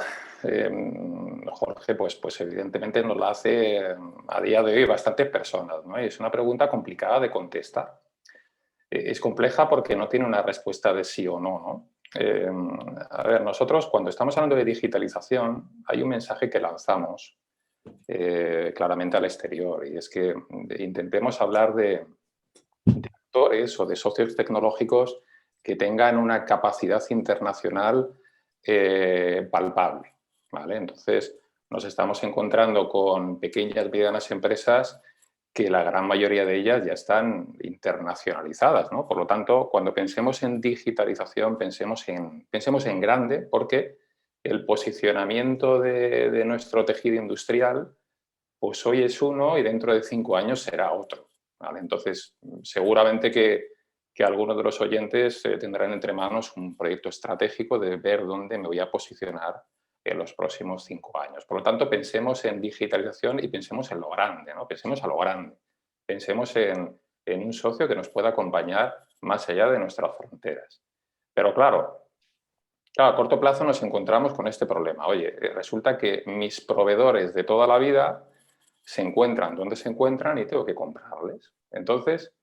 Jorge, pues evidentemente nos la hace a día de hoy bastantes personas, ¿no? Y es una pregunta complicada de contestar. Es compleja porque no tiene una respuesta de sí o no, ¿no? A ver, nosotros cuando estamos hablando de digitalización hay un mensaje que lanzamos claramente al exterior, y es que intentemos hablar de actores o de socios tecnológicos que tengan una capacidad internacional palpable, ¿vale? Entonces nos estamos encontrando con pequeñas y medianas empresas que la gran mayoría de ellas ya están internacionalizadas, ¿no? Por lo tanto, cuando pensemos en digitalización, pensemos en grande, porque el posicionamiento de nuestro tejido industrial, pues hoy es uno y dentro de 5 años será otro, ¿vale? Entonces, seguramente que algunos de los oyentes tendrán entre manos un proyecto estratégico de ver dónde me voy a posicionar en los próximos 5 años. Por lo tanto, pensemos en digitalización y pensemos en lo grande, ¿no? Pensemos a lo grande. Pensemos en un socio que nos pueda acompañar más allá de nuestras fronteras. Pero claro, a corto plazo nos encontramos con este problema. Oye, resulta que mis proveedores de toda la vida se encuentran donde se encuentran y tengo que comprarles. Entonces,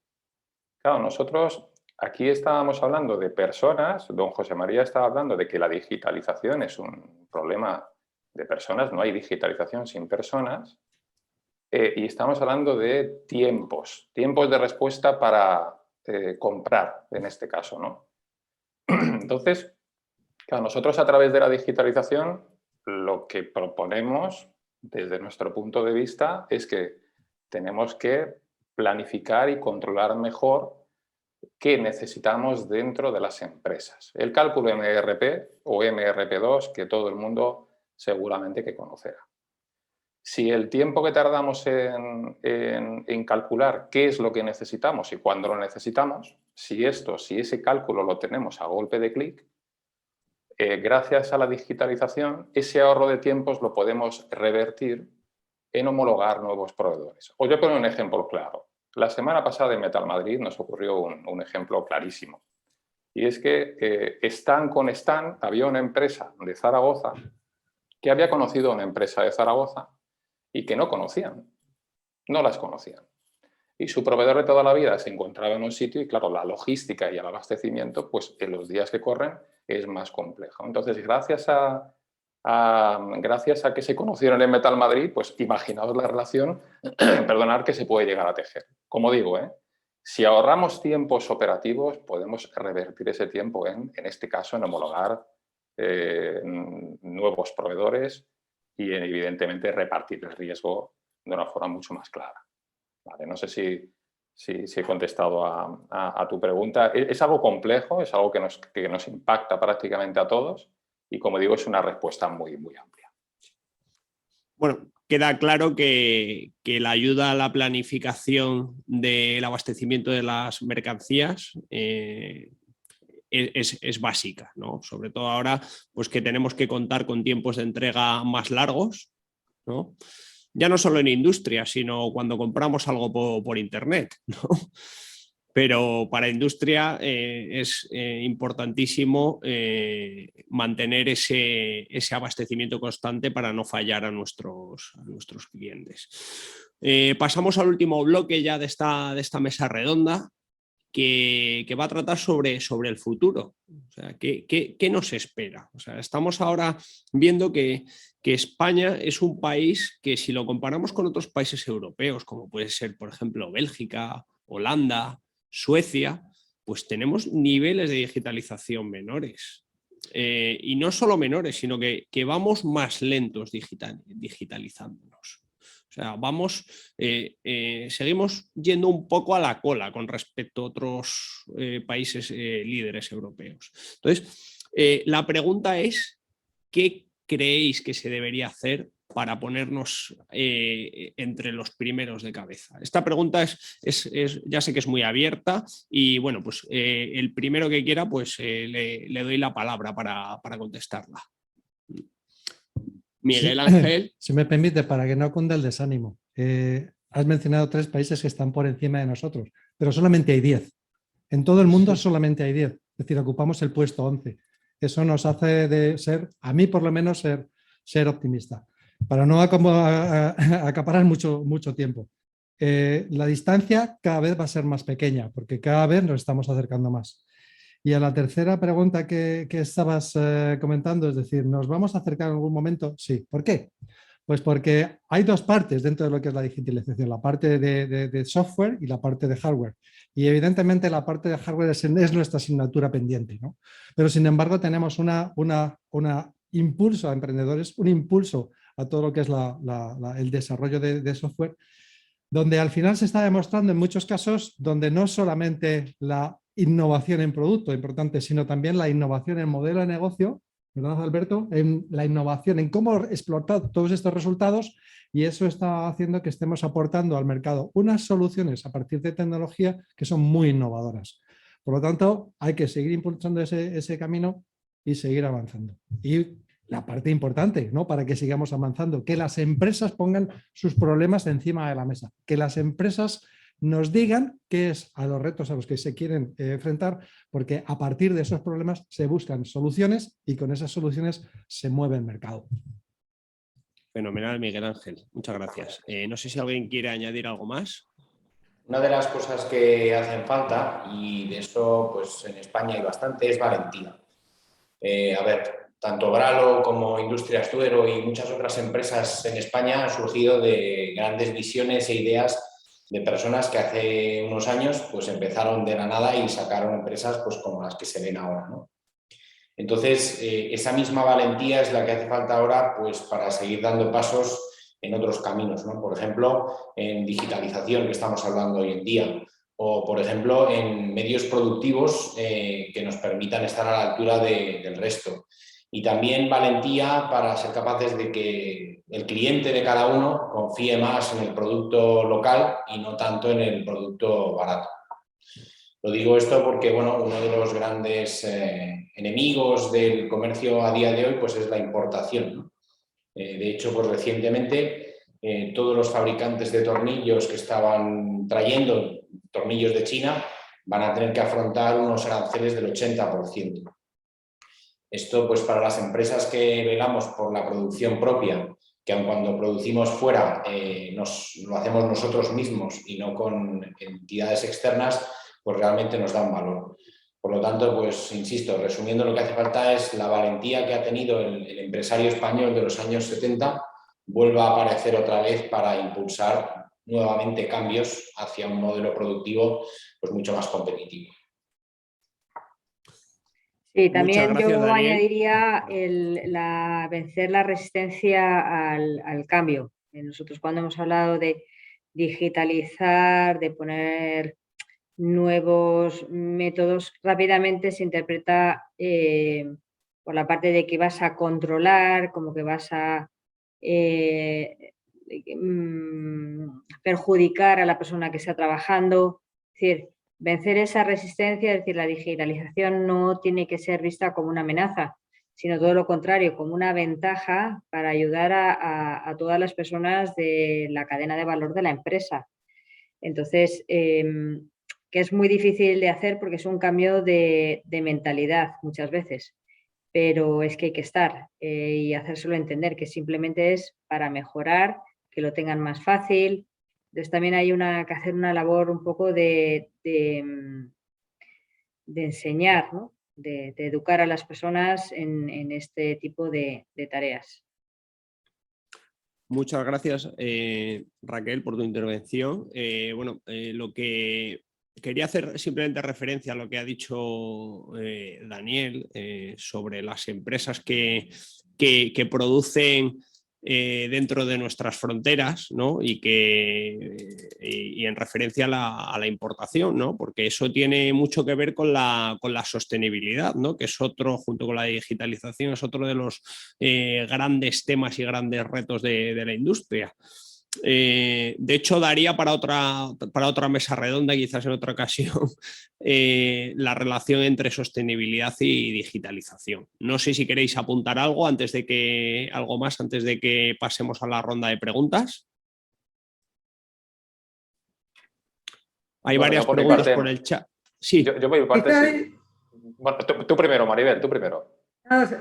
claro, nosotros aquí estábamos hablando de personas, don José María estaba hablando de que la digitalización es un problema de personas, no hay digitalización sin personas, y estamos hablando de tiempos de respuesta para comprar, en este caso, ¿no? Entonces, claro, nosotros a través de la digitalización lo que proponemos desde nuestro punto de vista es que tenemos que planificar y controlar mejor qué necesitamos dentro de las empresas. El cálculo MRP o MRP2 que todo el mundo seguramente que conocerá. Si el tiempo que tardamos en calcular qué es lo que necesitamos y cuándo lo necesitamos, si ese cálculo lo tenemos a golpe de clic, gracias a la digitalización, ese ahorro de tiempos lo podemos revertir en homologar nuevos proveedores. Os voy a poner un ejemplo claro. La semana pasada en Metal Madrid nos ocurrió un ejemplo clarísimo. Y es que stand con stand había una empresa de Zaragoza que había conocido a una empresa de Zaragoza y que no conocían, no las conocían. Y su proveedor de toda la vida se encontraba en un sitio y, claro, la logística y el abastecimiento, pues en los días que corren es más complejo. Entonces, gracias a que se conocieron en Metal Madrid, pues imaginaos la relación, perdonad, que se puede llegar a tejer. Como digo, si ahorramos tiempos operativos, podemos revertir ese tiempo en este caso, en homologar nuevos proveedores y, evidentemente, repartir el riesgo de una forma mucho más clara. Vale, no sé si he contestado a tu pregunta. Es algo complejo, es algo que nos impacta prácticamente a todos y, como digo, es una respuesta muy, muy amplia. Bueno, queda claro que la ayuda a la planificación del abastecimiento de las mercancías es básica, ¿no? Sobre todo ahora, pues que tenemos que contar con tiempos de entrega más largos, ¿no? Ya no solo en industria, sino cuando compramos algo por internet, ¿no? Pero para industria es importantísimo mantener ese abastecimiento constante para no fallar a nuestros clientes. Pasamos al último bloque ya de esta mesa redonda, que va a tratar sobre el futuro. O sea, ¿qué nos espera? O sea, estamos ahora viendo que España es un país que, si lo comparamos con otros países europeos, como puede ser, por ejemplo, Bélgica, Holanda, Suecia, pues tenemos niveles de digitalización menores. Y no solo menores, sino que vamos más lentos digitalizándonos. O sea, seguimos yendo un poco a la cola con respecto a otros países líderes europeos. Entonces, la pregunta es, ¿qué creéis que se debería hacer para ponernos entre los primeros de cabeza? Esta pregunta ya sé que es muy abierta y, bueno, pues el primero que quiera, pues le doy la palabra para contestarla. Miguel Ángel. Si me permite, para que no cunda el desánimo. Has mencionado 3 países que están por encima de nosotros, pero solamente hay 10. En todo el mundo solamente hay 10. Es decir, ocupamos el puesto 11. Eso nos hace a mí por lo menos, ser optimista. Para no acaparar mucho tiempo. La distancia cada vez va a ser más pequeña, porque cada vez nos estamos acercando más. Y a la tercera pregunta que estabas comentando, es decir, ¿nos vamos a acercar en algún momento? Sí. ¿Por qué? Pues porque hay 2 partes dentro de lo que es la digitalización, la parte de software y la parte de hardware. Y evidentemente la parte de hardware es nuestra asignatura pendiente, ¿no? Pero sin embargo tenemos un impulso a emprendedores, un impulso a todo lo que es el desarrollo de software, donde al final se está demostrando en muchos casos donde no solamente la innovación en producto importante, sino también la innovación en modelo de negocio, ¿verdad, Alberto? En la innovación, en cómo explotar todos estos resultados, y eso está haciendo que estemos aportando al mercado unas soluciones a partir de tecnología que son muy innovadoras. Por lo tanto, hay que seguir impulsando ese camino y seguir avanzando. Y la parte importante, ¿no?, para que sigamos avanzando, que las empresas pongan sus problemas encima de la mesa, que las empresas nos digan qué es a los retos a los que se quieren enfrentar, porque a partir de esos problemas se buscan soluciones y con esas soluciones se mueve el mercado. Fenomenal, Miguel Ángel. Muchas gracias. No sé si alguien quiere añadir algo más. Una de las cosas que hacen falta, y de eso pues en España hay bastante, es valentía. Tanto Gralo como Industrias Duero y muchas otras empresas en España han surgido de grandes visiones e ideas de personas que hace unos años pues empezaron de la nada y sacaron empresas pues como las que se ven ahora, ¿no? Entonces, esa misma valentía es la que hace falta ahora pues para seguir dando pasos en otros caminos, ¿no? Por ejemplo, en digitalización, que estamos hablando hoy en día, o por ejemplo en medios productivos que nos permitan estar a la altura del resto. Y también valentía para ser capaces de que el cliente de cada uno confíe más en el producto local y no tanto en el producto barato. Lo digo esto porque, bueno, uno de los grandes enemigos del comercio a día de hoy pues es la importación, ¿no? De hecho, pues recientemente todos los fabricantes de tornillos que estaban trayendo tornillos de China van a tener que afrontar unos aranceles del 80%. Esto, pues para las empresas que velamos por la producción propia que aun cuando producimos fuera lo hacemos nosotros mismos y no con entidades externas, pues realmente nos dan valor. Por lo tanto, pues insisto, resumiendo, lo que hace falta es la valentía que ha tenido el empresario español de los años 70, vuelva a aparecer otra vez para impulsar nuevamente cambios hacia un modelo productivo pues mucho más competitivo. Sí, también gracias, yo Daniel. añadiría vencer la resistencia al cambio. Nosotros cuando hemos hablado de digitalizar, de poner nuevos métodos, rápidamente se interpreta por la parte de que vas a controlar, como que vas a perjudicar a la persona que está trabajando. Es decir, vencer esa resistencia, es decir, la digitalización no tiene que ser vista como una amenaza, sino todo lo contrario, como una ventaja para ayudar a todas las personas de la cadena de valor de la empresa. Entonces, que es muy difícil de hacer porque es un cambio de mentalidad muchas veces, pero es que hay que estar y hacérselo entender, que simplemente es para mejorar, que lo tengan más fácil. Entonces también hay que hacer una labor un poco de enseñar, ¿no? de educar a las personas en este tipo de tareas. Muchas gracias, Raquel, por tu intervención. Lo que quería hacer simplemente referencia a lo que ha dicho Daniel sobre las empresas que producen dentro de nuestras fronteras, ¿no? y en referencia a la importación, ¿no? Porque eso tiene mucho que ver con la sostenibilidad, ¿no? Que es otro, junto con la digitalización, es otro de los grandes temas y grandes retos de la industria. De hecho, daría para otra mesa redonda, quizás en otra ocasión, la relación entre sostenibilidad y digitalización. No sé si queréis apuntar algo más antes de que pasemos a la ronda de preguntas. Hay varias preguntas por el chat. Sí. Yo por mi parte sí. Bueno, tú primero, Maribel, tú primero.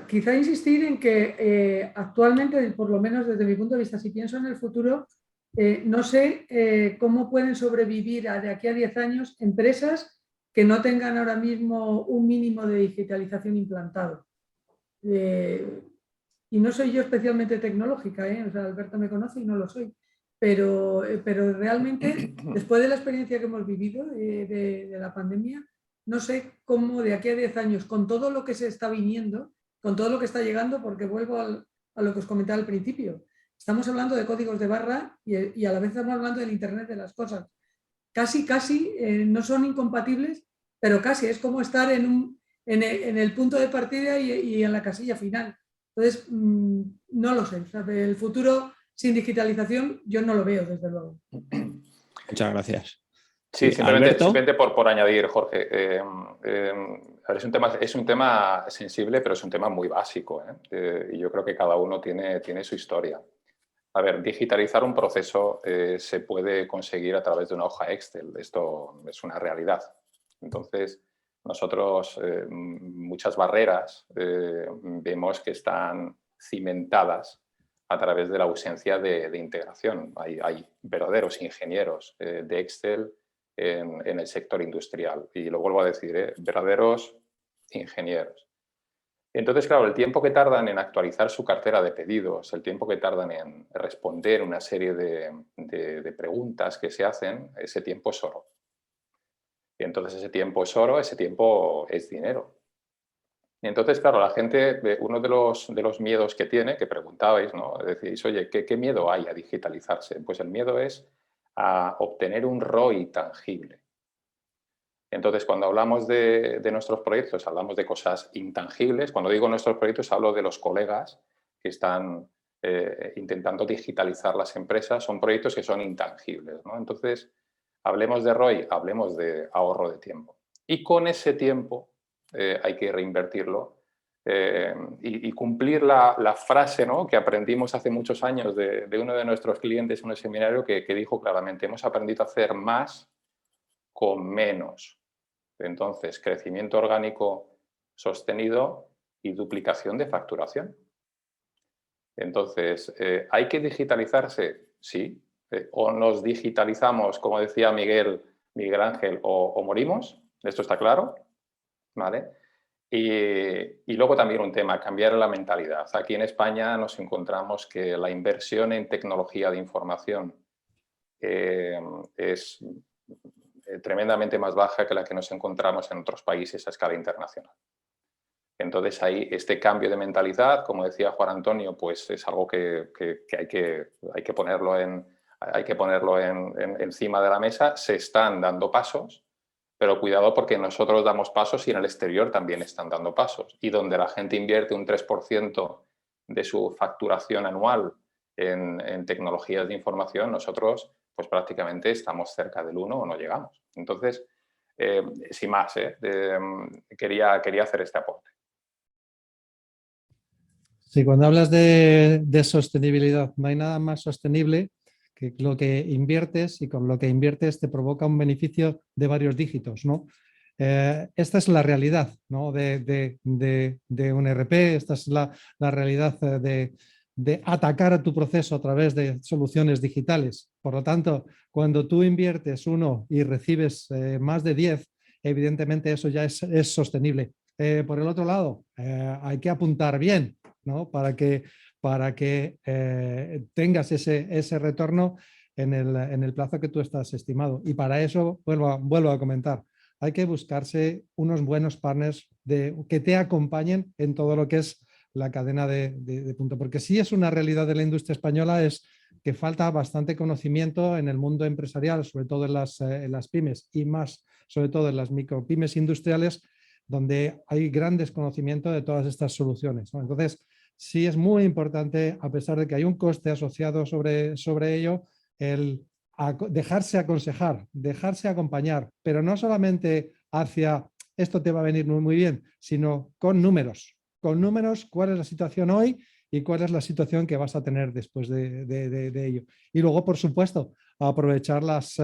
Quizá insistir en que actualmente, por lo menos desde mi punto de vista, si pienso en el futuro, no sé cómo pueden sobrevivir de aquí a 10 años empresas que no tengan ahora mismo un mínimo de digitalización implantado. Y no soy yo especialmente tecnológica, o sea, Alberto me conoce y no lo soy, pero realmente, después de la experiencia que hemos vivido de la pandemia, no sé cómo de aquí a 10 años, con todo lo que se está viniendo, con todo lo que está llegando, porque vuelvo a lo que os comentaba al principio, estamos hablando de códigos de barra y a la vez estamos hablando del Internet de las cosas. Casi, no son incompatibles, pero casi es como estar en el punto de partida y en la casilla final. Entonces, no lo sé. O sea, el futuro sin digitalización yo no lo veo, desde luego. Muchas gracias. Sí, simplemente por añadir, Jorge. Es un tema sensible, pero es un tema muy básico. Y yo creo que cada uno tiene su historia. A ver, digitalizar un proceso se puede conseguir a través de una hoja Excel. Esto es una realidad. Entonces, nosotros muchas barreras vemos que están cimentadas a través de la ausencia de integración. Hay verdaderos ingenieros de Excel en el sector industrial. Y lo vuelvo a decir, verdaderos ingenieros. Entonces, claro, el tiempo que tardan en actualizar su cartera de pedidos, el tiempo que tardan en responder una serie de preguntas que se hacen, ese tiempo es oro. Y entonces ese tiempo es oro, ese tiempo es dinero. Y entonces, claro, la gente, uno de los miedos que tiene, que preguntabais, ¿no? Decís, oye, ¿qué miedo hay a digitalizarse? Pues el miedo es a obtener un ROI tangible. Entonces, cuando hablamos de nuestros proyectos, hablamos de cosas intangibles. Cuando digo nuestros proyectos, hablo de los colegas que están intentando digitalizar las empresas. Son proyectos que son intangibles, ¿no? Entonces, hablemos de ROI, hablemos de ahorro de tiempo. Y con ese tiempo hay que reinvertirlo y cumplir la frase, ¿no?, que aprendimos hace muchos años de uno de nuestros clientes en un seminario que dijo claramente, hemos aprendido a hacer más con menos. Entonces, crecimiento orgánico sostenido y duplicación de facturación. Entonces, ¿hay que digitalizarse? Sí. O nos digitalizamos, como decía Miguel Ángel, o morimos. Esto está claro, ¿vale? Y luego también un tema, cambiar la mentalidad. Aquí en España nos encontramos que la inversión en tecnología de información es tremendamente más baja que la que nos encontramos en otros países a escala internacional. Entonces ahí este cambio de mentalidad, como decía Juan Antonio, pues es algo que hay que ponerlo encima de la mesa. Se están dando pasos, pero cuidado porque nosotros damos pasos y en el exterior también están dando pasos. Y donde la gente invierte un 3% de su facturación anual en tecnologías de información, nosotros pues prácticamente estamos cerca del 1 o no llegamos. Entonces, sin más, quería hacer este aporte. Sí, cuando hablas de sostenibilidad, no hay nada más sostenible que lo que inviertes, y con lo que inviertes te provoca un beneficio de varios dígitos, ¿no? Esta es la realidad, ¿no? de un ERP, esta es la realidad de atacar a tu proceso a través de soluciones digitales. Por lo tanto, cuando tú inviertes 1 y recibes más de 10, evidentemente eso ya es sostenible. Por el otro lado, hay que apuntar bien, ¿no? Para que tengas ese retorno en el plazo que tú estás estimado. Y para eso, vuelvo a comentar, hay que buscarse unos buenos partners que te acompañen en todo lo que es la cadena de punto. Porque sí es una realidad de la industria española, es que falta bastante conocimiento en el mundo empresarial, sobre todo en las pymes y más, sobre todo en las micropymes industriales, donde hay gran desconocimiento de todas estas soluciones, ¿no? Entonces, sí es muy importante, a pesar de que hay un coste asociado sobre ello, el dejarse aconsejar, dejarse acompañar, pero no solamente hacia esto te va a venir muy bien, sino con números, cuál es la situación hoy y cuál es la situación que vas a tener después de ello. Y luego, por supuesto, aprovechar las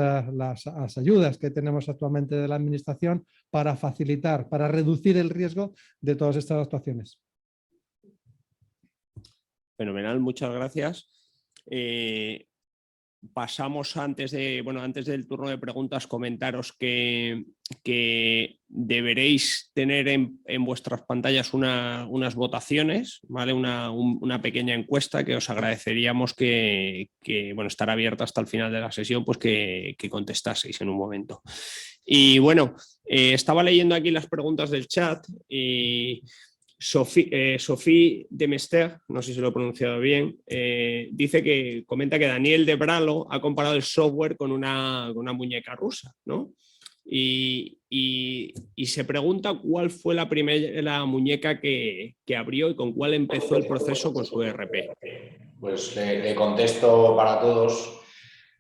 ayudas que tenemos actualmente de la administración para facilitar, para reducir el riesgo de todas estas actuaciones. Fenomenal, muchas gracias. Pasamos antes del turno de preguntas, comentaros que deberéis tener en vuestras pantallas unas votaciones, ¿vale? Una pequeña encuesta que os agradeceríamos que estará abierta hasta el final de la sesión, pues que contestaseis en un momento. Y bueno, estaba leyendo aquí las preguntas del chat y Sophie Demester, no sé si lo he pronunciado bien, comenta que Daniel de Bralo ha comparado el software con una muñeca rusa, ¿no? Y se pregunta cuál fue la primera muñeca que abrió y con cuál empezó el proceso con su ERP. Pues le contesto para todos.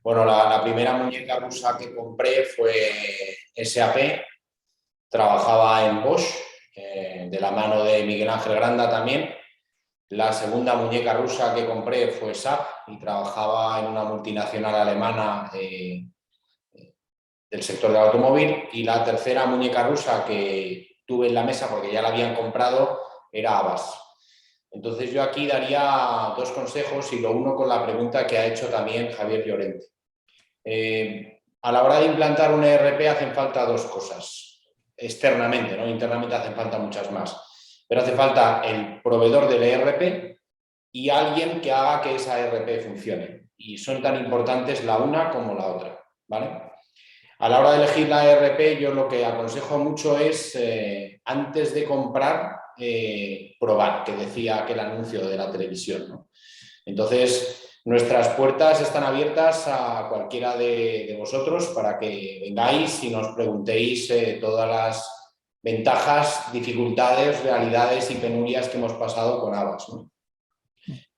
Bueno, la primera muñeca rusa que compré fue SAP, trabajaba en Bosch, de la mano de Miguel Ángel Granda también. La segunda muñeca rusa que compré fue SAP y trabajaba en una multinacional alemana del sector del automóvil. Y la tercera muñeca rusa que tuve en la mesa, porque ya la habían comprado, era Avas. Entonces yo aquí daría 2 consejos y lo uno con la pregunta que ha hecho también Javier Llorente. A la hora de implantar un ERP hacen falta 2 cosas. Externamente, ¿no? Internamente hacen falta muchas más, pero hace falta el proveedor del ERP y alguien que haga que esa ERP funcione, y son tan importantes la una como la otra, ¿vale? A la hora de elegir la ERP yo lo que aconsejo mucho es antes de comprar probar, que decía aquel anuncio de la televisión, ¿no? Entonces nuestras puertas están abiertas a cualquiera de vosotros para que vengáis y nos preguntéis todas las ventajas, dificultades, realidades y penurias que hemos pasado con Avas, ¿no?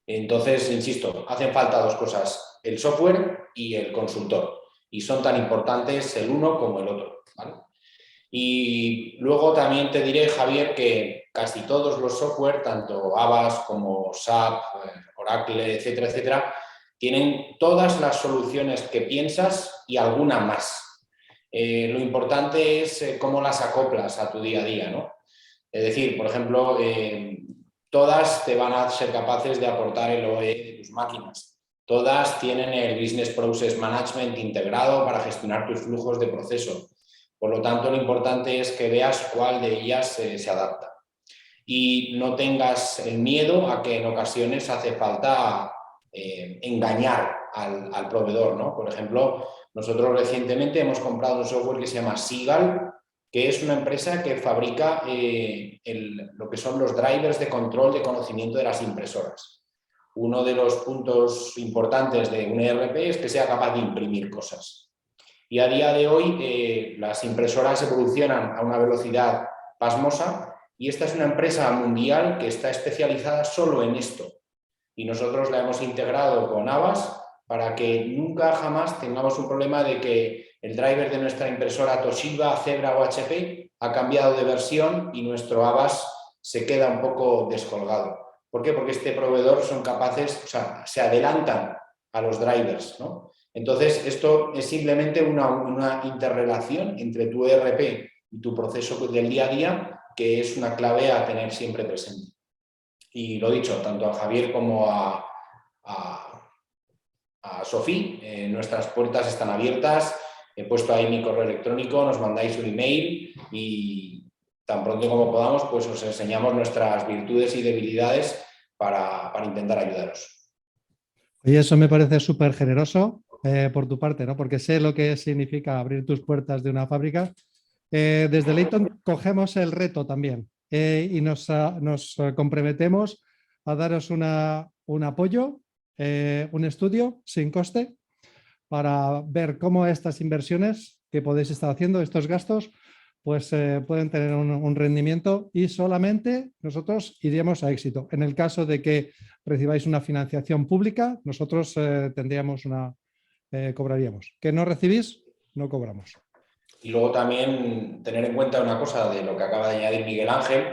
Entonces, insisto, hacen falta 2 cosas, el software y el consultor, y son tan importantes el uno como el otro, ¿vale? Y luego también te diré, Javier, que casi todos los software, tanto Avas como SAP, Oracle, etcétera, etcétera, tienen todas las soluciones que piensas y alguna más. Lo importante es cómo las acoplas a tu día a día, ¿no? Es decir, por ejemplo, todas te van a ser capaces de aportar el OE de tus máquinas. Todas tienen el Business Process Management integrado para gestionar tus flujos de proceso. Por lo tanto, lo importante es que veas cuál de ellas se adapta. Y no tengas el miedo a que en ocasiones hace falta engañar al proveedor, ¿no? Por ejemplo, nosotros recientemente hemos comprado un software que se llama Seagull, que es una empresa que fabrica lo que son los drivers de control de conocimiento de las impresoras. Uno de los puntos importantes de un ERP es que sea capaz de imprimir cosas. Y a día de hoy las impresoras evolucionan a una velocidad pasmosa y esta es una empresa mundial que está especializada solo en esto. Y nosotros la hemos integrado con Havas para que nunca jamás tengamos un problema de que el driver de nuestra impresora Toshiba, Zebra o HP ha cambiado de versión y nuestro Havas se queda un poco descolgado. ¿Por qué? Porque este proveedor son capaces, o sea, se adelantan a los drivers, ¿no? Entonces, esto es simplemente una interrelación entre tu ERP y tu proceso del día a día, que es una clave a tener siempre presente. Y lo dicho, tanto a Javier como a Sofía, nuestras puertas están abiertas. He puesto ahí mi correo electrónico, nos mandáis un email y tan pronto como podamos, pues os enseñamos nuestras virtudes y debilidades para intentar ayudaros. Y eso me parece súper generoso por tu parte, ¿no? Porque sé lo que significa abrir tus puertas de una fábrica. Desde Leighton cogemos el reto también y nos comprometemos a daros un apoyo, un estudio sin coste para ver cómo estas inversiones que podéis estar haciendo, estos gastos, pues pueden tener un rendimiento y solamente nosotros iríamos a éxito. En el caso de que recibáis una financiación pública, nosotros cobraríamos. ¿Que no recibís? No cobramos. Y luego también tener en cuenta una cosa de lo que acaba de añadir Miguel Ángel.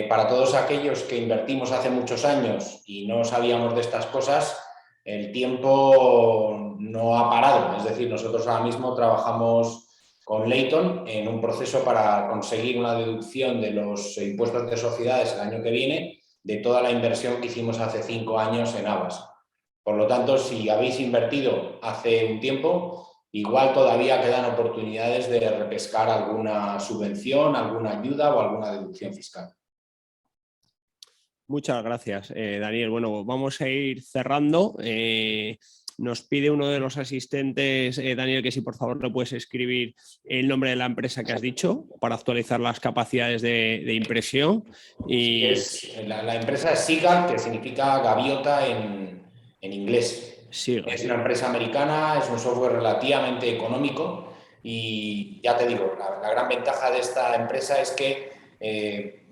Para todos aquellos que invertimos hace muchos años y no sabíamos de estas cosas, el tiempo no ha parado. Es decir, nosotros ahora mismo trabajamos con Leighton en un proceso para conseguir una deducción de los impuestos de sociedades el año que viene de toda la inversión que hicimos hace 5 años en Havas. Por lo tanto, si habéis invertido hace un tiempo, igual todavía quedan oportunidades de repescar alguna subvención, alguna ayuda o alguna deducción fiscal. Muchas gracias, Daniel. Bueno, vamos a ir cerrando. Nos pide uno de los asistentes, Daniel, que si por favor le puedes escribir el nombre de la empresa que has dicho para actualizar las capacidades de impresión. Y La empresa es Seagull, que significa gaviota en inglés. Sí, es una empresa americana, es un software relativamente económico y ya te digo, la gran ventaja de esta empresa es que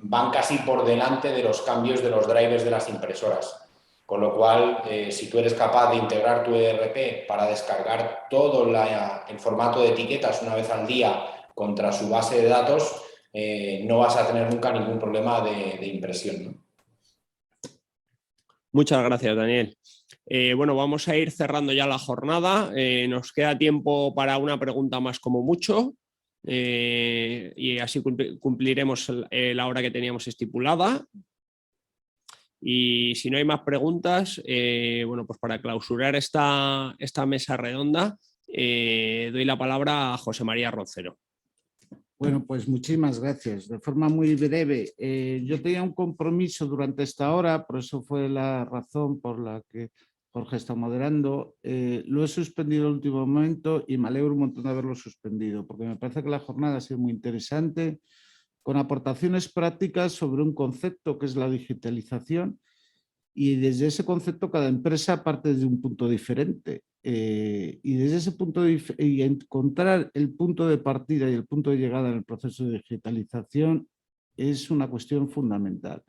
van casi por delante de los cambios de los drivers de las impresoras. Con lo cual, si tú eres capaz de integrar tu ERP para descargar todo el formato de etiquetas una vez al día contra su base de datos, no vas a tener nunca ningún problema de impresión, ¿no? Muchas gracias, Daniel. Bueno, vamos a ir cerrando ya la jornada. Nos queda tiempo para una pregunta más como mucho. Y así cumpliremos la hora que teníamos estipulada. Y si no hay más preguntas, bueno, pues para clausurar esta mesa redonda, doy la palabra a José María Roncero. Bueno, pues muchísimas gracias. De forma muy breve, yo tenía un compromiso durante esta hora, por eso fue la razón por la que Jorge está moderando. Lo he suspendido al último momento y me alegro un montón de haberlo suspendido, porque me parece que la jornada ha sido muy interesante, con aportaciones prácticas sobre un concepto que es la digitalización, y desde ese concepto cada empresa parte de un punto diferente. Y desde ese punto y encontrar el punto de partida y el punto de llegada en el proceso de digitalización es una cuestión fundamental.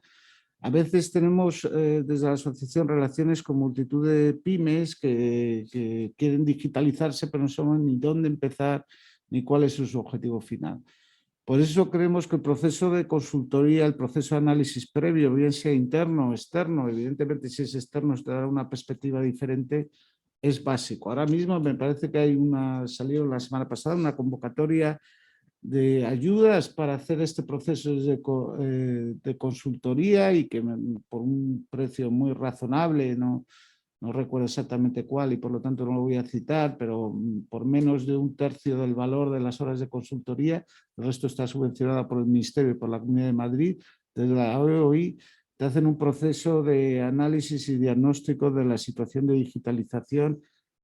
A veces tenemos desde la asociación relaciones con multitud de pymes que quieren digitalizarse, pero no saben ni dónde empezar ni cuál es su objetivo final. Por eso creemos que el proceso de consultoría, el proceso de análisis previo, bien sea interno o externo, evidentemente si es externo te dará una perspectiva diferente, es básico. Ahora mismo me parece que hay salió la semana pasada una convocatoria de ayudas para hacer este proceso de consultoría y que por un precio muy razonable, no recuerdo exactamente cuál y por lo tanto no lo voy a citar, pero por menos de 1/3 del valor de las horas de consultoría, el resto está subvencionado por el Ministerio y por la Comunidad de Madrid, desde la OEI, te hacen un proceso de análisis y diagnóstico de la situación de digitalización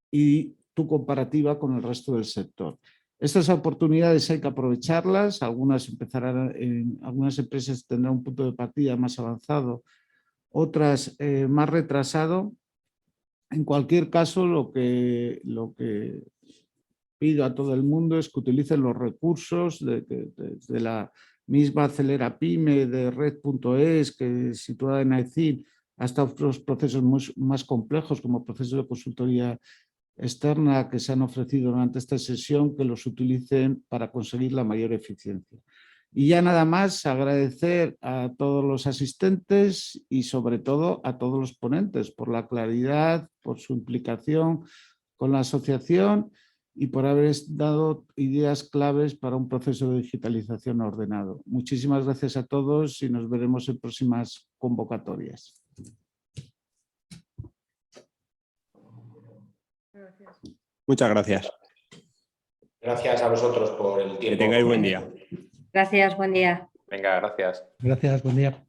y tu comparativa con el resto del sector. Estas oportunidades hay que aprovecharlas, algunas empresas tendrán un punto de partida más avanzado, otras más retrasado. En cualquier caso, lo que pido a todo el mundo es que utilicen los recursos de la misma Acelera Pyme, de Red.es, que es situada en AECIN, hasta otros procesos más complejos, como procesos de consultoría externa que se han ofrecido durante esta sesión, que los utilicen para conseguir la mayor eficiencia. Y ya nada más, agradecer a todos los asistentes y sobre todo a todos los ponentes por la claridad, por su implicación con la asociación y por haber dado ideas claves para un proceso de digitalización ordenado. Muchísimas gracias a todos y nos veremos en próximas convocatorias. Muchas gracias. Gracias a vosotros por el tiempo. Que tengáis buen día. Gracias, buen día. Venga, gracias. Gracias, buen día.